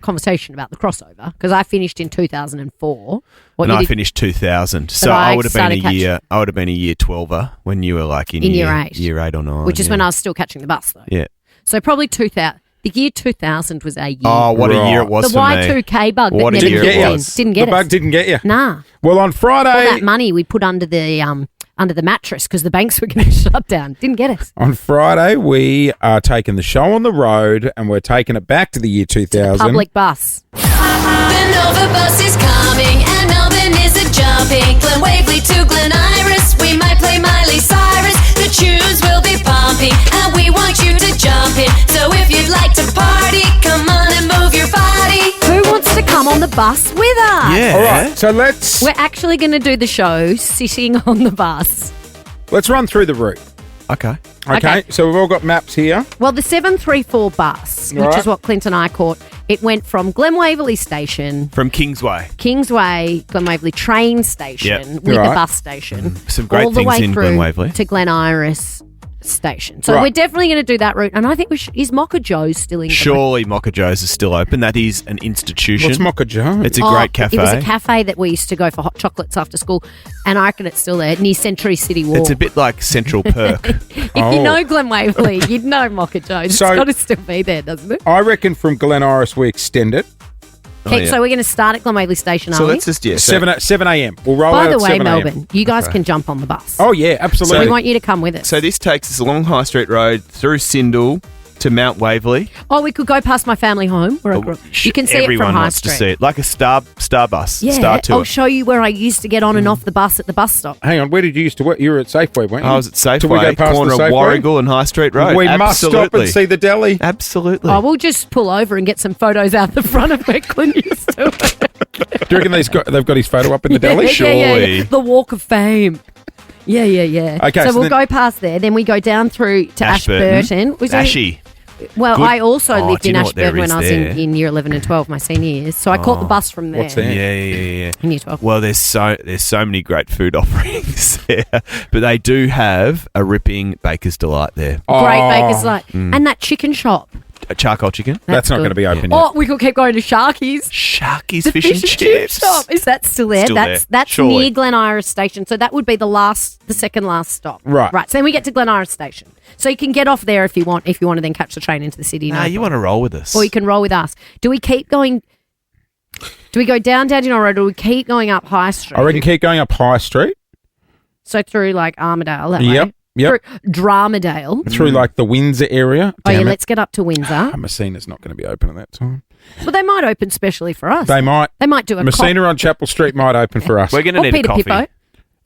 Speaker 3: conversation about the crossover because I finished in 2004.
Speaker 4: And I finished 2000. So
Speaker 3: I
Speaker 4: I would have been
Speaker 3: started
Speaker 4: a year. I would have been a year 12er when you were like in
Speaker 3: year 8.
Speaker 4: year 8 or 9,
Speaker 3: which is
Speaker 4: yeah.
Speaker 3: when I was still catching the bus though.
Speaker 4: Yeah.
Speaker 3: So probably 2000. The year 2000 was a year.
Speaker 4: Oh, what a year it was
Speaker 3: the
Speaker 4: for me.
Speaker 3: Y2K bug
Speaker 4: What
Speaker 3: that
Speaker 4: a
Speaker 3: never
Speaker 4: year
Speaker 3: kicked
Speaker 4: it
Speaker 3: in.
Speaker 4: was.
Speaker 3: Didn't get
Speaker 2: The
Speaker 3: us.
Speaker 2: bug didn't get you.
Speaker 3: Nah.
Speaker 2: Well, on
Speaker 3: All
Speaker 2: Friday,
Speaker 3: that money we put under the mattress because the banks were going to shut down. Didn't get us.
Speaker 2: on Friday, we are taking the show on the road, and we're taking it back to the year 2000.
Speaker 3: Public bus.
Speaker 6: The Nova bus is coming and Melbourne is a jumping. Glen Waverley to Glen Iris, we might play Miley Cyrus. The tunes will be pumping and we want you to jump in. So if you'd like to party, come on and move your body.
Speaker 3: Who wants to come on the bus with us?
Speaker 4: Yeah.
Speaker 2: All right, so let's
Speaker 3: We're actually going to do the show sitting on the bus.
Speaker 2: run through the route.
Speaker 4: Okay.
Speaker 2: Okay, so we've all got maps here.
Speaker 3: Well, the 734 bus, which
Speaker 2: Right.
Speaker 3: is what Clint and I caught, it went from Glen Waverley Station,
Speaker 4: From Kingsway.
Speaker 3: Kingsway, Glen Waverley train station
Speaker 4: Yep.
Speaker 3: with
Speaker 2: Right.
Speaker 3: the bus station.
Speaker 4: Some great
Speaker 3: all the
Speaker 4: things
Speaker 3: way
Speaker 4: in
Speaker 3: through
Speaker 4: Glen Waverley.
Speaker 3: to Glen Iris station. So
Speaker 2: Right.
Speaker 3: we're definitely going to do that route. And I think is Mocha Joe's still in? Glen
Speaker 4: Surely Mocha Joe's is still open. That is an institution.
Speaker 2: What's Mocha Joe?
Speaker 4: It's a
Speaker 3: Oh,
Speaker 4: great cafe.
Speaker 3: It was a cafe that we used to go for hot chocolates after school, and I reckon it's still there near Century City Walk.
Speaker 4: It's a bit like Central Perk.
Speaker 3: If
Speaker 2: Oh.
Speaker 3: you know Glen Waverley, you'd know Mocha Joe's.
Speaker 2: So-
Speaker 3: It's got to still be there, doesn't it?
Speaker 2: I reckon from Glen Iris we extend it.
Speaker 3: Okay,
Speaker 4: yeah.
Speaker 3: so we're going to start at Glen Waverley Station,
Speaker 4: So
Speaker 3: are we?
Speaker 4: let's just, yeah.
Speaker 2: 7 a.m. We'll roll out
Speaker 3: By the
Speaker 2: at
Speaker 3: way,
Speaker 2: 7 a.m.
Speaker 3: Melbourne, you guys can jump on the bus.
Speaker 2: Oh, yeah, absolutely.
Speaker 3: we want you to come with us.
Speaker 4: So this takes us along High Street Road through Sindel to Mount Waverley.
Speaker 3: Oh, we could go past my family home where I grew up. You can see it
Speaker 4: Everyone
Speaker 3: from High
Speaker 4: wants
Speaker 3: Street.
Speaker 4: to see it. Like a star bus.
Speaker 3: Yeah,
Speaker 4: Star tour.
Speaker 3: I'll show you where I used to get on and off the bus at the bus stop.
Speaker 2: Hang on, where did you used to work? You were at Safeway, weren't you?
Speaker 4: I was at
Speaker 2: Till we go
Speaker 4: Safeway,
Speaker 2: past
Speaker 4: corner
Speaker 2: the
Speaker 4: of
Speaker 2: Safeway?
Speaker 4: Warrigal and High Street Road.
Speaker 2: We must stop
Speaker 4: Absolutely.
Speaker 2: and see the deli.
Speaker 4: Absolutely.
Speaker 3: Oh, we'll just pull over and get some photos out the front of where Clint used to work.
Speaker 2: Do you reckon they've got his photo up in the deli?
Speaker 3: Yeah,
Speaker 4: Surely.
Speaker 3: The Walk of Fame. Yeah.
Speaker 2: Okay,
Speaker 3: so
Speaker 2: so
Speaker 3: we'll
Speaker 2: then-
Speaker 3: go past there, then we go down through to Ashburton. Was there-
Speaker 4: Ashy.
Speaker 3: Well,
Speaker 4: Good.
Speaker 3: I also
Speaker 4: Oh,
Speaker 3: lived
Speaker 4: do you
Speaker 3: in
Speaker 4: know what there
Speaker 3: Ashburton when
Speaker 4: is
Speaker 3: I was
Speaker 4: there?
Speaker 3: in year 11 and 12, my senior years. So I caught the bus from there.
Speaker 2: What's there?
Speaker 4: Yeah.
Speaker 3: In year 12.
Speaker 4: Well, there's so many great food offerings there, but they do have a ripping Baker's Delight there.
Speaker 3: Great
Speaker 2: Oh,
Speaker 3: Baker's Delight. And that chicken shop.
Speaker 4: A charcoal chicken.
Speaker 2: That's not
Speaker 3: good.
Speaker 2: going to be open
Speaker 3: Oh,
Speaker 2: yet.
Speaker 3: we could keep going to Sharky's.
Speaker 4: Sharky's
Speaker 3: The
Speaker 4: fish and
Speaker 3: chip
Speaker 4: chips.
Speaker 3: shop. Is that still there?
Speaker 4: Still
Speaker 3: that's
Speaker 4: there, surely.
Speaker 3: near Glen Iris Station. So that would be the second last stop.
Speaker 2: Right.
Speaker 3: Right. So then we get to Glen Iris Station. So you can get off there if you want to then catch the train into the city.
Speaker 4: Nah, you want to roll with us.
Speaker 3: Or you can roll with us. Do we keep going? Do we go down Dandenong Road or do we keep going up High Street?
Speaker 2: I reckon keep going up High Street.
Speaker 3: So through like Armadale that
Speaker 2: Yep.
Speaker 3: way.
Speaker 2: Yep.
Speaker 3: through Dramadale.
Speaker 2: Through like the Windsor area.
Speaker 3: Oh, yeah,
Speaker 2: Damn it.
Speaker 3: let's get up to Windsor.
Speaker 2: Messina's not going to be open at that time.
Speaker 3: Well, they might open specially for us.
Speaker 2: They might.
Speaker 3: They might do a
Speaker 2: Messina on Chapel Street might open for us.
Speaker 4: We're going to
Speaker 3: Or
Speaker 4: need
Speaker 3: Peter
Speaker 4: a coffee.
Speaker 3: Pippo.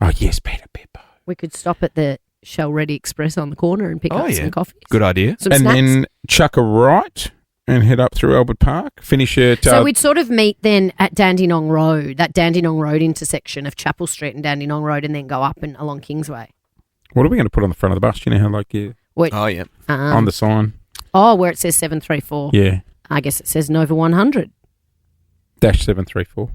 Speaker 2: Oh, yes, Peter Pippo.
Speaker 3: We could stop at the Shell Ready Express on the corner and pick up some coffee.
Speaker 4: Good idea.
Speaker 3: Some
Speaker 2: And
Speaker 3: snacks.
Speaker 2: then chuck a right and head up through Albert Park. Finish at...
Speaker 3: So we'd sort of meet then at Dandenong Road, that Dandenong Road intersection of Chapel Street and Dandenong Road, and then go up and along Kingsway.
Speaker 2: What are we going to put on the front of the bus? Do you know how, like,
Speaker 4: Oh, yeah.
Speaker 2: on the sign?
Speaker 3: Oh, where it says 734.
Speaker 2: Yeah.
Speaker 3: I guess it says Nova 100.
Speaker 2: -734.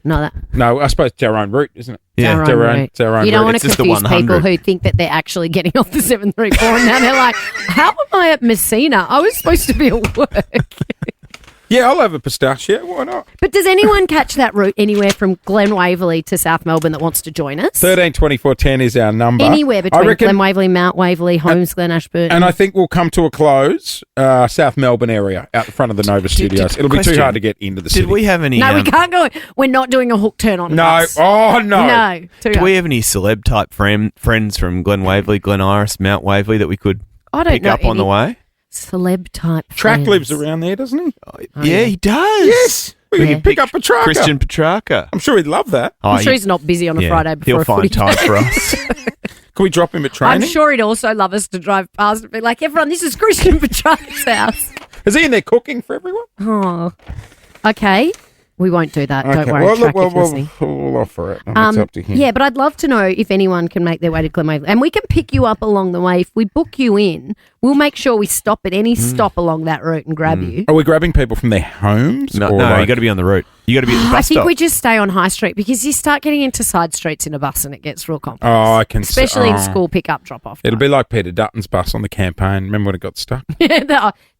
Speaker 3: No,
Speaker 2: No, I suppose it's our own route, isn't it?
Speaker 4: Yeah.
Speaker 3: Our own route.
Speaker 2: It's our own
Speaker 3: You don't
Speaker 2: route.
Speaker 3: want
Speaker 4: It's
Speaker 3: to
Speaker 4: just the
Speaker 3: confuse people
Speaker 4: 100.
Speaker 3: who think that they're actually getting off the 734 and now they're like, how am I at Messina? I was supposed to be at work.
Speaker 2: Yeah, I'll have a pistachio. Why not?
Speaker 3: But does anyone catch that route anywhere from Glen Waverley to South Melbourne that wants to join us?
Speaker 2: 13 24 10 is our number.
Speaker 3: Anywhere between
Speaker 2: I reckon,
Speaker 3: Glen Waverley, Mount Waverley, Holmes, Glen Ashburton.
Speaker 2: and I think we'll come to a close, South Melbourne area, out the front of the Nova Studios. It'll be too
Speaker 4: question.
Speaker 2: hard to get into the city.
Speaker 4: Did we have any...
Speaker 3: No, we can't go. We're not doing a hook turn on.
Speaker 2: No.
Speaker 3: us.
Speaker 2: Oh, no.
Speaker 3: No. Too
Speaker 4: Do
Speaker 3: hard.
Speaker 4: we have any celeb type friends from Glen Waverley, Glen Iris, Mount Waverley that we could
Speaker 3: I don't
Speaker 4: pick
Speaker 3: know
Speaker 4: up on the
Speaker 3: any
Speaker 4: way?
Speaker 3: celeb type.
Speaker 2: Track
Speaker 3: friends.
Speaker 2: lives around there, doesn't he?
Speaker 4: Yeah, he does.
Speaker 2: Yes. We
Speaker 3: Yeah.
Speaker 2: can pick up Petrarca.
Speaker 4: Christian Petrarca.
Speaker 2: I'm sure he'd love that.
Speaker 3: I'm sure he's not busy on a Friday before
Speaker 4: he'll
Speaker 3: a footy
Speaker 4: find time
Speaker 3: game.
Speaker 4: for us.
Speaker 2: Can we drop him at training?
Speaker 3: I'm sure he'd also love us to drive past and be like, everyone, this is Christian Petrarca's house.
Speaker 2: Is he in there cooking for everyone?
Speaker 3: Oh, okay. We won't do that. Don't worry,
Speaker 2: Well,
Speaker 3: Track,
Speaker 2: look,
Speaker 3: if you're listening.
Speaker 2: we'll offer it. It's up to him.
Speaker 3: Yeah, but I'd love to know if anyone can make their way to Glen Waverley. And we can pick you up along the way. If we book you in, we'll make sure we stop at any stop along that route and grab you.
Speaker 2: Are we grabbing people from their homes?
Speaker 4: No,
Speaker 2: or
Speaker 4: no,
Speaker 2: like-
Speaker 4: you got to be on the route. You got to be at the
Speaker 3: I
Speaker 4: bus
Speaker 3: think
Speaker 4: stop.
Speaker 3: we just stay on High Street because you start getting into side streets in a bus and it gets real complex.
Speaker 2: Oh, I can
Speaker 3: Especially in
Speaker 2: oh.
Speaker 3: school pick-up, drop-off.
Speaker 2: It'll be like Peter Dutton's bus on the campaign. Remember when it got stuck?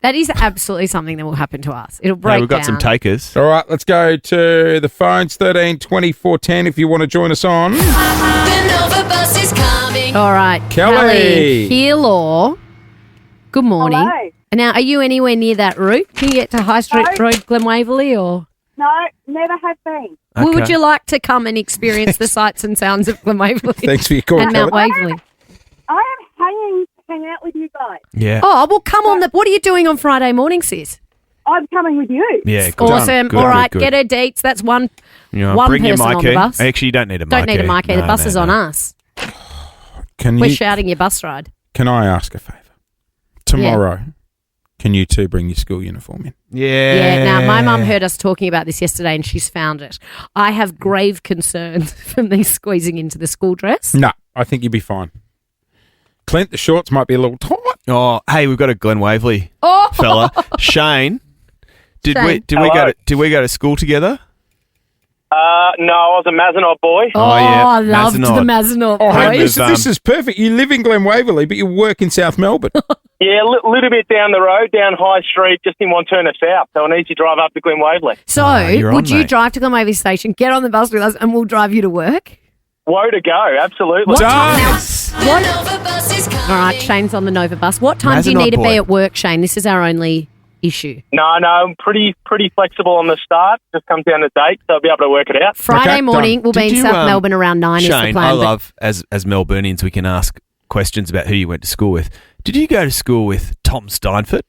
Speaker 3: That is absolutely something that will happen to us. It'll break
Speaker 4: No, we've got some
Speaker 3: down.
Speaker 4: takers.
Speaker 2: All right, let's go to the phones, 13 24 10 if you want to join us on.
Speaker 6: The Nova bus is coming.
Speaker 3: All right,
Speaker 2: Kelly.
Speaker 3: here, Law. Good morning.
Speaker 13: Hello.
Speaker 3: Now, are you anywhere near that route? Can you get to High Street
Speaker 13: No.
Speaker 3: Road, Glen Waverley, or
Speaker 13: No, never have been.
Speaker 3: Well, would you like to come and experience the sights and sounds of Glen Waverley?
Speaker 2: Thanks for your call,
Speaker 3: and Mount
Speaker 2: Kelly.
Speaker 3: Waverley.
Speaker 13: I am hang out with you guys.
Speaker 4: Yeah.
Speaker 3: Oh, well, come on. What are you doing on Friday morning, sis?
Speaker 13: I'm coming with you.
Speaker 4: Yeah, good.
Speaker 3: Awesome.
Speaker 4: Good,
Speaker 3: All
Speaker 4: good,
Speaker 3: right,
Speaker 4: good.
Speaker 3: get her deets. That's one
Speaker 4: You know,
Speaker 3: one
Speaker 4: bring your
Speaker 3: person on the
Speaker 4: marquee.
Speaker 3: bus.
Speaker 4: Actually, you don't need a marquee.
Speaker 3: Don't need a marquee. The
Speaker 4: No,
Speaker 3: bus
Speaker 4: no,
Speaker 3: is
Speaker 4: no.
Speaker 3: on us.
Speaker 2: Can
Speaker 3: We're
Speaker 2: you?
Speaker 3: shouting your bus ride.
Speaker 2: Can I ask a favour? Tomorrow, can you two bring your school uniform in?
Speaker 4: Yeah.
Speaker 3: Yeah. Now, my mum heard us talking about this yesterday and she's found it. I have grave concerns from these squeezing into the school dress.
Speaker 2: No, I think you'd be fine. Clint, the shorts might be a little tight.
Speaker 4: Oh, hey, we've got a Glen Waverley
Speaker 3: Oh!
Speaker 4: fella, Shane. Did we
Speaker 5: Hello.
Speaker 4: go to school together?
Speaker 5: No, I was a Mazenod boy.
Speaker 3: Oh,
Speaker 4: yeah,
Speaker 3: I loved
Speaker 4: Mazenod.
Speaker 3: the Mazenod.
Speaker 2: Oh, hey,
Speaker 3: boys.
Speaker 2: this is perfect. You live in Glen Waverley, but you work in South Melbourne.
Speaker 5: Yeah, a little bit down the road, down High Street, just in Wanturna South. So an easy drive up to Glen Waverley.
Speaker 3: So,
Speaker 4: you're
Speaker 3: would
Speaker 4: on,
Speaker 3: you
Speaker 4: mate.
Speaker 3: drive to Glen Waverley Station, get on the bus with us, and we'll drive you to work?
Speaker 5: Woe to go, absolutely.
Speaker 3: What time?
Speaker 4: Nice.
Speaker 6: The Nova bus is coming.
Speaker 3: All right, Shane's on the Nova bus. What time do you
Speaker 4: Mazenod
Speaker 3: need to be
Speaker 4: boy.
Speaker 3: at work, Shane? This is our only issue.
Speaker 5: No, I'm pretty flexible on the start. Just comes down to date, so I'll be able to work it out.
Speaker 3: Friday
Speaker 2: Okay,
Speaker 3: morning,
Speaker 2: done.
Speaker 3: we'll be
Speaker 4: Did
Speaker 3: in
Speaker 4: you,
Speaker 3: South Melbourne around 9 is the
Speaker 4: Shane,
Speaker 3: plan.
Speaker 4: I
Speaker 3: but-
Speaker 4: love, as Melburnians, we can ask questions about who you went to school with. Did you go to school with Tom Steinfort?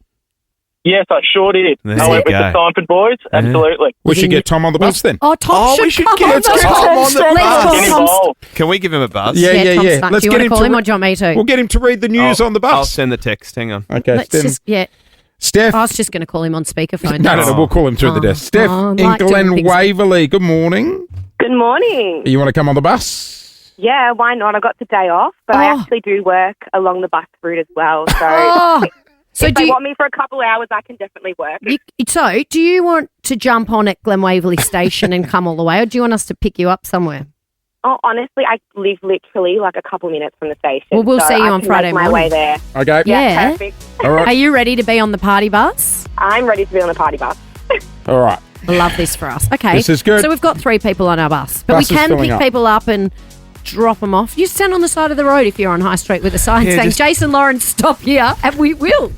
Speaker 5: Yes, I sure did.
Speaker 4: There
Speaker 5: I
Speaker 4: you
Speaker 5: went with
Speaker 4: go.
Speaker 5: the Steinford boys, absolutely.
Speaker 2: We should get Tom on the bus then.
Speaker 3: Oh, Tom
Speaker 4: Oh,
Speaker 3: should,
Speaker 4: we should
Speaker 3: come
Speaker 4: get
Speaker 3: on.
Speaker 4: Tom
Speaker 3: Let's
Speaker 4: on the
Speaker 3: call
Speaker 4: bus.
Speaker 5: Get
Speaker 3: Tom.
Speaker 5: involved.
Speaker 4: Can we give him a buzz?
Speaker 2: Yeah.
Speaker 3: Tom
Speaker 2: Let's
Speaker 3: Stein. Do you
Speaker 2: get
Speaker 3: want to
Speaker 2: him
Speaker 3: call
Speaker 2: to
Speaker 3: him or do you want me to?
Speaker 2: We'll get him to read the news on the bus.
Speaker 4: I'll send the text. Hang on.
Speaker 2: Okay,
Speaker 3: Let's
Speaker 2: Steph.
Speaker 3: just, yeah.
Speaker 2: Steph.
Speaker 3: I was just going to call him on speakerphone.
Speaker 2: No, we'll call him through the desk. Steph,
Speaker 3: I
Speaker 2: in
Speaker 3: like doing
Speaker 2: Glen
Speaker 3: things-
Speaker 2: Waverley, good morning.
Speaker 13: Good morning.
Speaker 2: You want to come on the bus?
Speaker 13: Yeah, why not? I got the day off, but I actually do work along the bus route as well. So
Speaker 3: Oh, so
Speaker 13: if
Speaker 3: do
Speaker 13: they
Speaker 3: you,
Speaker 13: want me for a couple hours, I can definitely work.
Speaker 3: so do you want to jump on at Glen Waverley Station and come all the way, or do you want us to pick you up somewhere?
Speaker 13: Oh, honestly, I live literally like a couple minutes from the station.
Speaker 3: Well, we'll
Speaker 13: so
Speaker 3: see you
Speaker 13: I
Speaker 3: on
Speaker 13: can
Speaker 3: Friday
Speaker 13: make my
Speaker 3: morning.
Speaker 13: way there.
Speaker 2: Okay.
Speaker 3: Yeah.
Speaker 13: Perfect.
Speaker 2: All
Speaker 3: Are
Speaker 2: right.
Speaker 3: you ready to be on the party bus?
Speaker 13: I'm ready to be on the party bus.
Speaker 2: All right.
Speaker 3: I love this for us. Okay.
Speaker 2: This is good.
Speaker 3: So we've got 3 people on our bus, but
Speaker 2: Bus is
Speaker 3: we can
Speaker 2: filling
Speaker 3: pick
Speaker 2: up.
Speaker 3: people up and drop them off. You stand on the side of the road if you're on High Street with a sign
Speaker 4: Yeah,
Speaker 3: saying,
Speaker 4: just-
Speaker 3: Jason Lawrence, stop here, and we will.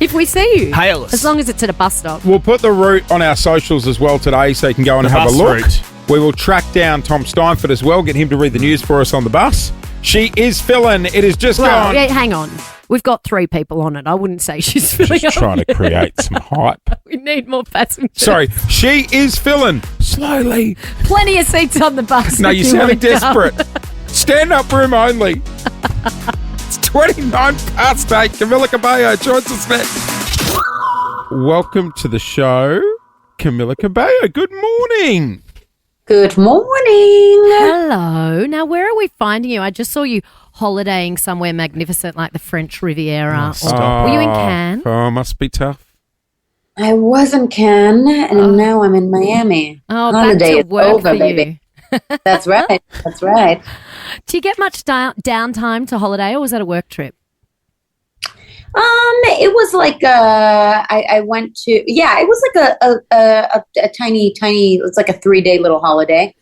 Speaker 3: If we see you.
Speaker 4: Hail us.
Speaker 3: As long as it's at a bus stop.
Speaker 2: We'll put the route on our socials as well today so you can go and
Speaker 4: The
Speaker 2: have a
Speaker 4: bus
Speaker 2: look.
Speaker 4: route.
Speaker 2: We will track down Tom Steinfort as well, get him to read the news for us on the bus. She is filling. It is just
Speaker 3: Well,
Speaker 2: gone.
Speaker 3: yeah, hang on. We've got 3 people on it. I wouldn't say she's filling
Speaker 2: Just
Speaker 3: up.
Speaker 2: trying to create some hype.
Speaker 3: We need more passengers.
Speaker 2: Sorry, she is filling. Slowly.
Speaker 3: Plenty of seats on the bus.
Speaker 2: No,
Speaker 3: if
Speaker 2: you're
Speaker 3: you
Speaker 2: sounding
Speaker 3: wanna come.
Speaker 2: desperate. Stand-up room only. It's 29 past 8. Camilla Cabello joins us next. Welcome to the show, Camilla Cabello. Good morning.
Speaker 14: Good morning.
Speaker 3: Hello. Now, where are we finding you? I just saw you holidaying somewhere magnificent like the French Riviera. Were you in Cannes?
Speaker 2: Oh, must be tough.
Speaker 14: I was in Cannes, and now I'm in Miami.
Speaker 3: Oh,
Speaker 14: Holiday
Speaker 3: back
Speaker 14: is
Speaker 3: to work
Speaker 14: over,
Speaker 3: for
Speaker 14: baby.
Speaker 3: you.
Speaker 14: That's right. That's right.
Speaker 3: Do you get much downtime to holiday, or was that a work trip?
Speaker 14: It was like I went to it was like a tiny it's like a 3-day little holiday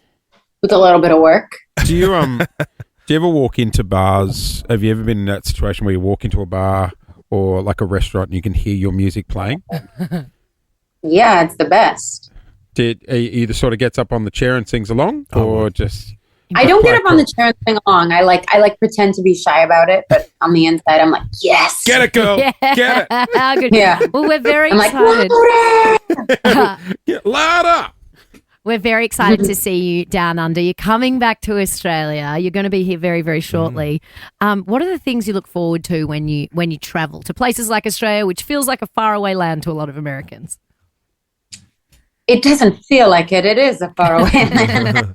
Speaker 14: with a little bit of work.
Speaker 2: Do you ever walk into bars? Have you ever been in that situation where you walk into a bar or like a restaurant and you can hear your music playing?
Speaker 14: Yeah, it's the best.
Speaker 2: He either sort of gets up on the chair and sings along, or just
Speaker 14: I don't get up on the chair and sing along. I like pretend to be shy about it, but on the inside, I'm like, yes,
Speaker 2: get it, girl, get it.
Speaker 3: How good.
Speaker 14: Yeah.
Speaker 3: Well, we're very
Speaker 14: I'm like,
Speaker 3: excited.
Speaker 2: Get louder.
Speaker 3: We're very excited to see you down under. You're coming back to Australia. You're going to be here very, very shortly. What are the things you look forward to when you travel to places like Australia, which feels like a faraway land to a lot of Americans?
Speaker 14: It doesn't feel like it. It is a faraway land.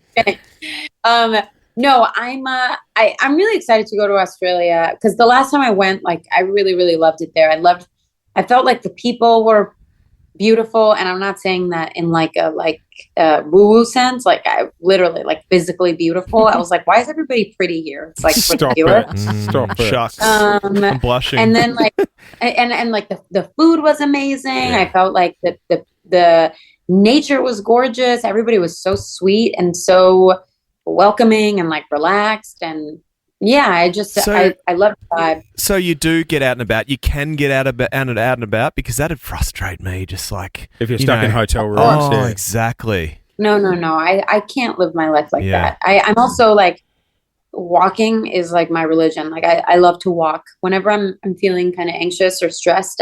Speaker 14: No, I'm really excited to go to Australia because the last time I went, like, I really, really loved it there. I felt like the people were beautiful, and I'm not saying that in like a woo-woo sense. Like, I literally, like, physically beautiful. I was like, why is everybody pretty here? It's like
Speaker 2: Stop
Speaker 14: ridiculous.
Speaker 2: it. Stop it.
Speaker 4: Shucks.
Speaker 14: I'm
Speaker 4: blushing.
Speaker 14: And then like, and like the food was amazing. I felt like the nature was gorgeous. Everybody was so sweet and so welcoming and like relaxed, and I love the vibe.
Speaker 4: So you do get out and about. You can get out and about, because that'd frustrate me. Just like
Speaker 2: if you're stuck in hotel rooms.
Speaker 4: Oh, exactly.
Speaker 14: No. I can't live my life like that. I'm also like, walking is like my religion. Like I love to walk. Whenever I'm feeling kind of anxious or stressed,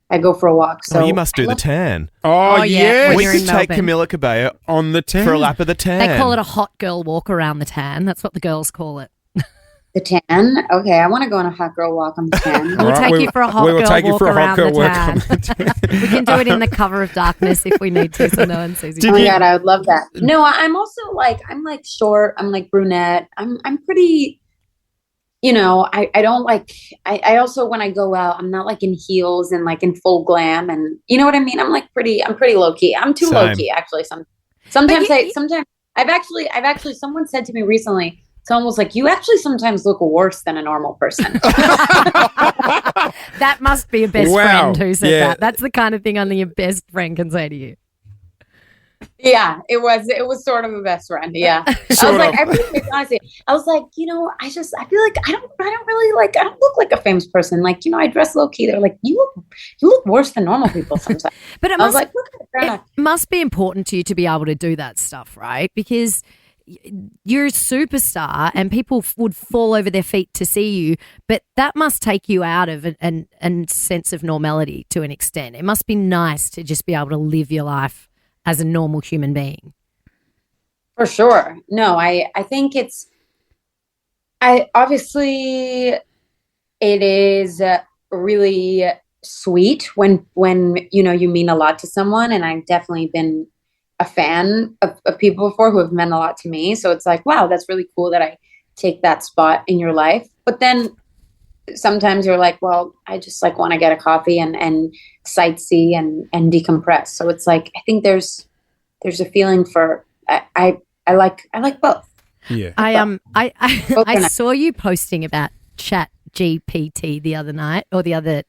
Speaker 14: I go for a walk. So
Speaker 4: you must do the tan.
Speaker 2: Oh yeah.
Speaker 3: when
Speaker 4: We
Speaker 3: you're
Speaker 4: could
Speaker 3: in
Speaker 4: take
Speaker 3: Melbourne.
Speaker 4: Camilla Cabello
Speaker 2: on the tan
Speaker 4: for a lap of the tan.
Speaker 3: They call it a hot girl walk around the tan. That's what the girls call it.
Speaker 14: the tan. Okay, I want to go on a hot girl walk on the tan.
Speaker 3: We'll take you for a hot
Speaker 2: we will
Speaker 3: girl
Speaker 2: take you
Speaker 3: walk
Speaker 2: for a hot
Speaker 3: around
Speaker 2: girl
Speaker 3: the
Speaker 2: walk
Speaker 3: tan.
Speaker 2: on the tan.
Speaker 3: We can do it in the cover of darkness if we need to, so no one sees you.
Speaker 14: Oh my god, I would love that. No, I'm also like, I'm like short. I'm like brunette. I'm pretty. You know, I don't like. I also, when I go out, I'm not like in heels and like in full glam, and you know what I mean. I'm pretty low key. I'm too low key actually. Sometimes I've actually someone said to me recently. Someone was like, "You actually sometimes look worse than a normal person."
Speaker 3: That must be a best
Speaker 2: Wow.
Speaker 3: friend who said
Speaker 2: Yeah.
Speaker 3: that. That's the kind of thing only your best friend can say to you.
Speaker 14: Yeah, it was sort of a best friend. Yeah, I was like, honestly, I was like, you know, I feel like I don't look like a famous person. Like, you know, I dress low key. They're like, you look worse than normal people sometimes.
Speaker 3: But
Speaker 14: I was like,
Speaker 3: it must be important to you to be able to do that stuff, right? Because you're a superstar and people would fall over their feet to see you, but that must take you out of a sense of normality to an extent. It must be nice to just be able to live your life as a normal human being.
Speaker 14: For sure. No, I think obviously it is really sweet when, you know, you mean a lot to someone. And I've definitely been a fan of people before who have meant a lot to me. So it's like, wow, that's really cool that I take that spot in your life. But then sometimes you're like, well, I just like want to get a coffee and sightsee and decompress. So it's like, I think there's a feeling for, I like both.
Speaker 2: Yeah.
Speaker 3: I saw you posting about Chat GPT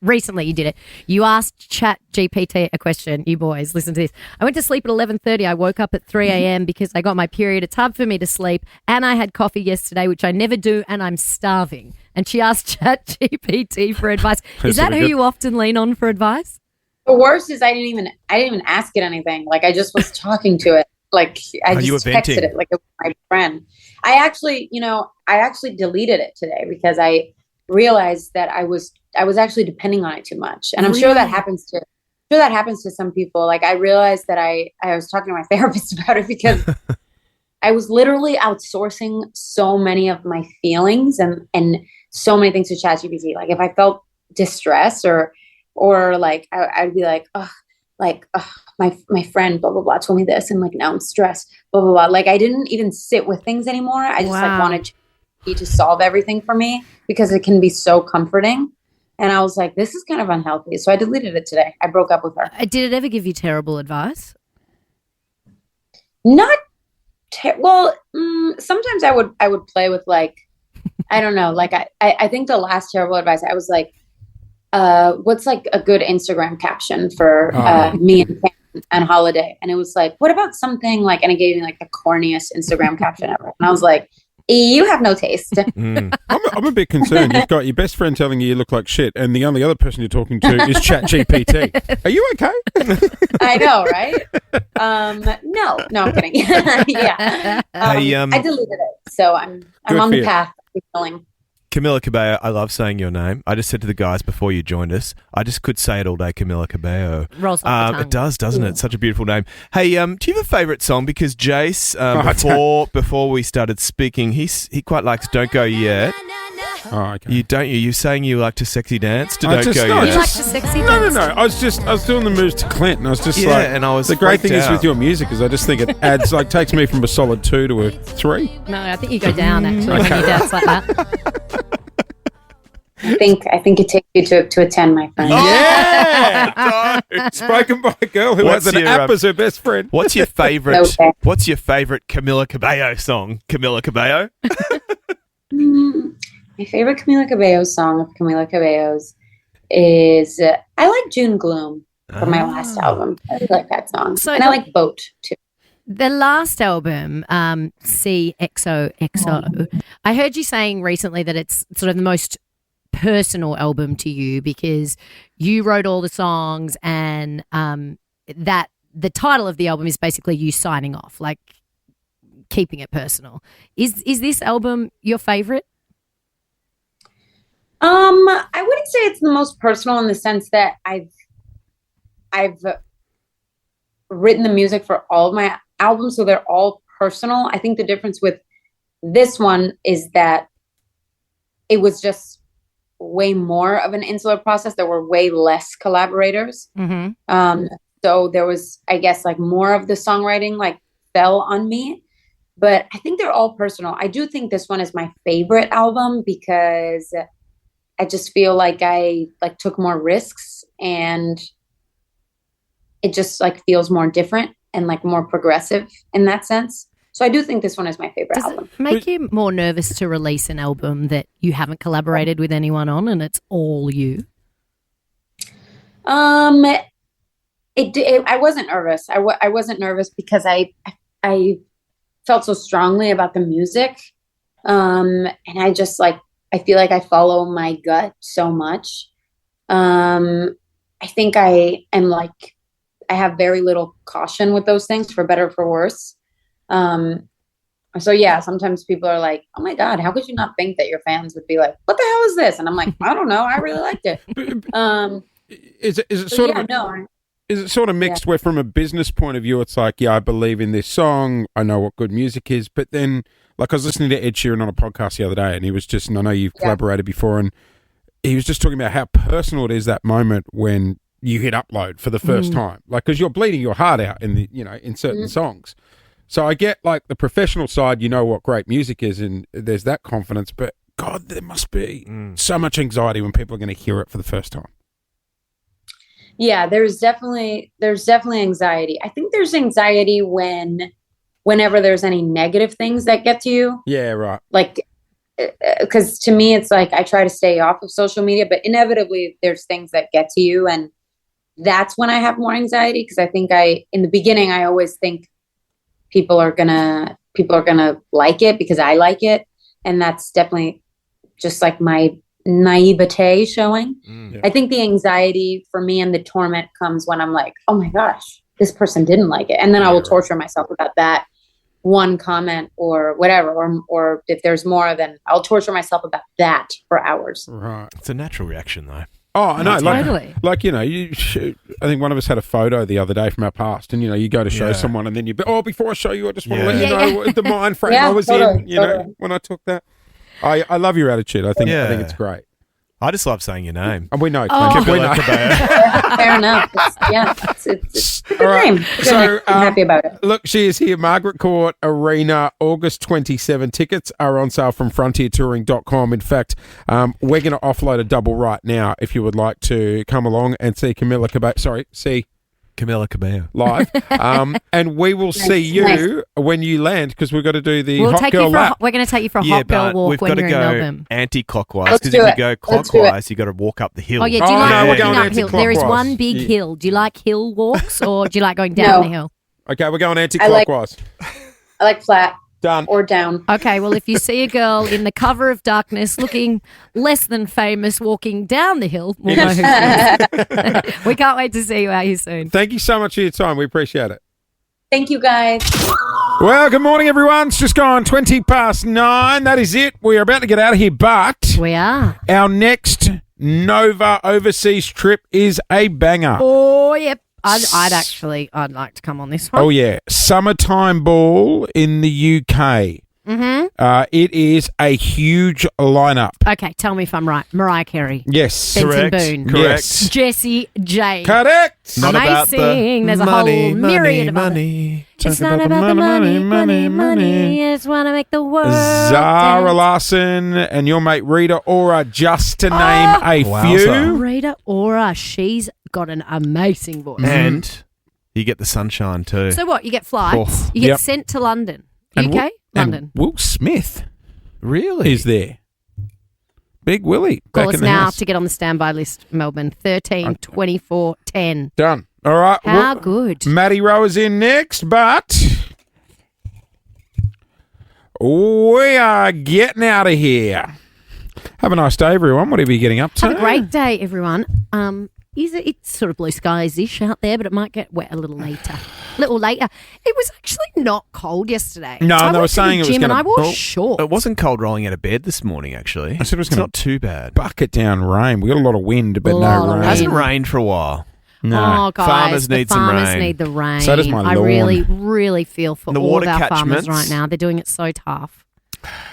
Speaker 3: recently you did it. You asked Chat GPT a question. You boys, listen to this. I went to sleep at 11:30. I woke up at 3 a.m. because I got my period. It's hard for me to sleep. And I had coffee yesterday, which I never do, and I'm starving. And she asked Chat GPT for advice. Is that who you often lean on for advice?
Speaker 14: The worst is I didn't even ask it anything. Like, I just was talking to it. Like I
Speaker 4: you were
Speaker 14: just texted
Speaker 4: venting.
Speaker 14: it like it was my friend. I actually deleted it today because I realized that I was actually depending on it too much. And I'm sure that happens to some people. Like I realized that I was talking to my therapist about it because I was literally outsourcing so many of my feelings and so many things to ChatGPT. Like if I felt distress or like I'd be like, my friend blah blah blah told me this, and like now I'm stressed, blah blah blah. Like I didn't even sit with things anymore. I just like wanted to solve everything for me because it can be so comforting. And I was like, this is kind of unhealthy. So I deleted it today. I broke up with her.
Speaker 3: Did it ever give you terrible advice?
Speaker 14: Not sometimes I would play with like, I don't know. Like I think the last terrible advice I was like, what's like a good Instagram caption for me and Cam and Holiday? And it was like, what about something like, and it gave me like the corniest Instagram caption ever. And I was like, you have no taste.
Speaker 2: I'm a bit concerned. You've got your best friend telling you look like shit, and the only other person you're talking to is ChatGPT. Are you okay?
Speaker 14: I know, right? No, I'm kidding. Yeah. I deleted it, so I'm on the path of healing.
Speaker 4: Camila Cabello, I love saying your name. I just said to the guys before you joined us, I just could say it all day, Camila Cabello.
Speaker 3: Rolls off the tongue.
Speaker 4: It does, doesn't it? It's such a beautiful name. Hey, do you have a favourite song? Because Jase, before we started speaking, he quite likes "Don't Go Yet."
Speaker 2: Oh, okay.
Speaker 4: You're saying you like to sexy dance to
Speaker 3: You like to sexy dance?
Speaker 2: No. I was doing the moves to Clint, and I was just
Speaker 4: and I was
Speaker 2: the great thing is
Speaker 4: out.
Speaker 2: with your music is I just think it adds takes me from a solid 2 to a 3.
Speaker 3: No, I think you go down actually when you dance like that.
Speaker 14: I think it takes you to a 10, my friend.
Speaker 2: Yeah, spoken by a girl who has an app as her best friend.
Speaker 4: What's your favorite?
Speaker 14: Okay.
Speaker 4: What's your favorite Camila Cabello song? Camila Cabello.
Speaker 14: My favorite Camila Cabello song of Camila Cabello's is I like June Gloom from my last album. I really like that song. And I like Boat too.
Speaker 3: The last album, CXOXO, I heard you saying recently that it's sort of the most personal album to you because you wrote all the songs and that the title of the album is basically you signing off, like keeping it personal. Is this album your favorite?
Speaker 14: I wouldn't say it's the most personal in the sense that I've written the music for all of my albums, so they're all personal. I think the difference with this one is that it was just way more of an insular process. There were way less collaborators.
Speaker 3: Mm-hmm.
Speaker 14: So there was, I guess, like more of the songwriting like fell on me. But I think they're all personal. I do think this one is my favorite album because I just feel like I like took more risks and it just like feels more different and like more progressive in that sense. So I do think this one is my favorite album.
Speaker 3: Does it make you more nervous to release an album that you haven't collaborated with anyone on and it's all you?
Speaker 14: I wasn't nervous. I wasn't nervous because I felt so strongly about the music. And I just like, I feel like I follow my gut so much. I think I am like, I have very little caution with those things, for better or for worse. So yeah, sometimes people are like, oh my God, how could you not think that your fans would be like, what the hell is this? And I'm like, I don't know. I really liked it.
Speaker 2: Is it sort of mixed where from a business point of view, it's like, yeah, I believe in this song. I know what good music is. But then like I was listening to Ed Sheeran on a podcast the other day and he was just, and I know you've collaborated before, and he was just talking about how personal it is that moment when you hit upload for the first time. Like, cause you're bleeding your heart out in the, in certain songs. So I get like the professional side, you know what great music is and there's that confidence, but God, there must be so much anxiety when people are going to hear it for the first time.
Speaker 14: Yeah, there's definitely anxiety. I think there's anxiety whenever there's any negative things that get to you.
Speaker 2: Yeah, right.
Speaker 14: Like, because to me, it's like I try to stay off of social media, but inevitably there's things that get to you. And that's when I have more anxiety. Because I think in the beginning, I always think people are gonna like it because I like it. And that's definitely just like my naivete showing. I think the anxiety for me and the torment comes when I'm like, oh my gosh, this person didn't like it. And then I will torture myself about that one comment or whatever, or if there's more, then I'll torture myself about that for hours.
Speaker 2: Right.
Speaker 4: It's a natural reaction, though.
Speaker 2: Oh, I know.
Speaker 3: Totally.
Speaker 2: Like I think one of us had a photo the other day from our past, and, you go to show someone, and then before I show you, I just want to let you know the mind frame I was in, when I took that. I love your attitude. I think it's great.
Speaker 4: I just love saying your name.
Speaker 2: And we know.
Speaker 4: We know.
Speaker 14: Fair enough. It's a good name. I'm happy about it.
Speaker 2: Look, she is here. Margaret Court Arena, August 27. Tickets are on sale from frontiertouring.com. In fact, we're going to offload a double right now if you would like to come along and see Camila Cabello live. And we will see you when you land, because we've got to do the hot girl lap.
Speaker 3: We're going to take you for a hot girl walk when you're in Melbourne.
Speaker 4: Anti-clockwise, because if you go clockwise, you've got to walk up the hill.
Speaker 3: Oh, yeah. Do you like walking uphill? There is one big hill. Do you like hill walks, or do you like going down the hill?
Speaker 2: Okay, we're going anti-clockwise.
Speaker 14: I like flat.
Speaker 2: Done.
Speaker 14: Or down.
Speaker 3: Okay, well, if you see a girl in the cover of darkness looking less than famous walking down the hill, we'll know who she is. We can't wait to see you out here soon.
Speaker 2: Thank you so much for your time. We appreciate it.
Speaker 14: Thank you, guys.
Speaker 2: Well, good morning, everyone. It's just gone 9:20. That is it. We are about to get out of here, but
Speaker 3: we are.
Speaker 2: Our next Nova overseas trip is a banger.
Speaker 3: Oh, yep. I'd like to come on this one.
Speaker 2: Oh, yeah. Summertime Ball in the UK.
Speaker 3: Mm-hmm.
Speaker 2: It is a huge lineup.
Speaker 3: Okay, tell me if I'm right. Mariah Carey.
Speaker 2: Yes.
Speaker 3: Benson Boone.
Speaker 2: Correct. Yes.
Speaker 3: Jessie J.
Speaker 2: Correct.
Speaker 4: Not about the
Speaker 3: There's
Speaker 4: money,
Speaker 3: a whole myriad of
Speaker 4: money.
Speaker 3: It's not about the money. I just want to make the world
Speaker 2: Zara
Speaker 3: dance.
Speaker 2: Larson and your mate Rita Ora, just to name a few.
Speaker 3: Rita Ora, she's got an amazing voice.
Speaker 4: And you get the sunshine too.
Speaker 3: So what? You get flights.
Speaker 2: Oh,
Speaker 3: you get sent to London.
Speaker 2: And
Speaker 3: UK? London.
Speaker 2: And Will Smith
Speaker 4: really
Speaker 2: is there. Big Willie.
Speaker 3: Call
Speaker 2: back
Speaker 3: us
Speaker 2: in the
Speaker 3: now
Speaker 2: house.
Speaker 3: to get on the standby list, Melbourne. 13 24 10.
Speaker 2: Done. All right.
Speaker 3: How good.
Speaker 2: Matty Rowe is in next, but we are getting out of here. Have a nice day, everyone. Whatever you're getting up to.
Speaker 3: Have a great day, everyone. It's sort of blue skies-ish out there, but it might get wet a little later. It was actually not cold yesterday.
Speaker 2: No, they were saying it was going to.
Speaker 3: And I wore shorts.
Speaker 4: It wasn't cold rolling out of bed this morning, actually.
Speaker 2: I said it was
Speaker 4: It's
Speaker 2: going
Speaker 4: not too bad.
Speaker 2: bucket down rain. We got a lot of wind, but no rain.
Speaker 4: It hasn't rained for a while.
Speaker 2: No.
Speaker 3: Oh, guys,
Speaker 4: farmers need some rain.
Speaker 3: Farmers need the rain.
Speaker 2: So does my
Speaker 3: I
Speaker 2: lawn.
Speaker 3: really, really feel for
Speaker 4: The
Speaker 3: all
Speaker 4: water
Speaker 3: of our farmers
Speaker 4: catchments.
Speaker 3: right now. They're doing it so tough.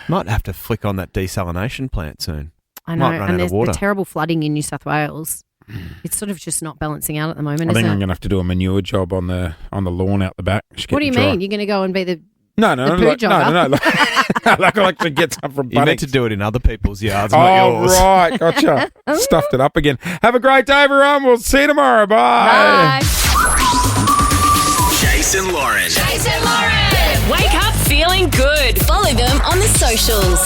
Speaker 4: Might have to flick on that desalination plant soon.
Speaker 3: I know,
Speaker 4: Might run
Speaker 3: and
Speaker 4: out
Speaker 3: there's
Speaker 4: of water.
Speaker 3: the terrible flooding in New South Wales. It's sort of just not balancing out at the moment,
Speaker 2: I think
Speaker 3: isn't
Speaker 2: I'm
Speaker 3: it?
Speaker 2: going to have to do a manure job on the lawn out the back.
Speaker 3: What do you mean? You're going to go and be the
Speaker 2: No,
Speaker 3: the poo jogger?
Speaker 2: no. Like I'll actually get some from
Speaker 4: You meant
Speaker 2: Bunnings.
Speaker 4: to do it in other people's yards, not yours.
Speaker 2: Right, gotcha. Stuffed it up again. Have a great day, everyone. We'll see you tomorrow. Bye.
Speaker 11: Jason Lauren.
Speaker 6: Jason Lauren. Wake up feeling good. Follow them on the socials.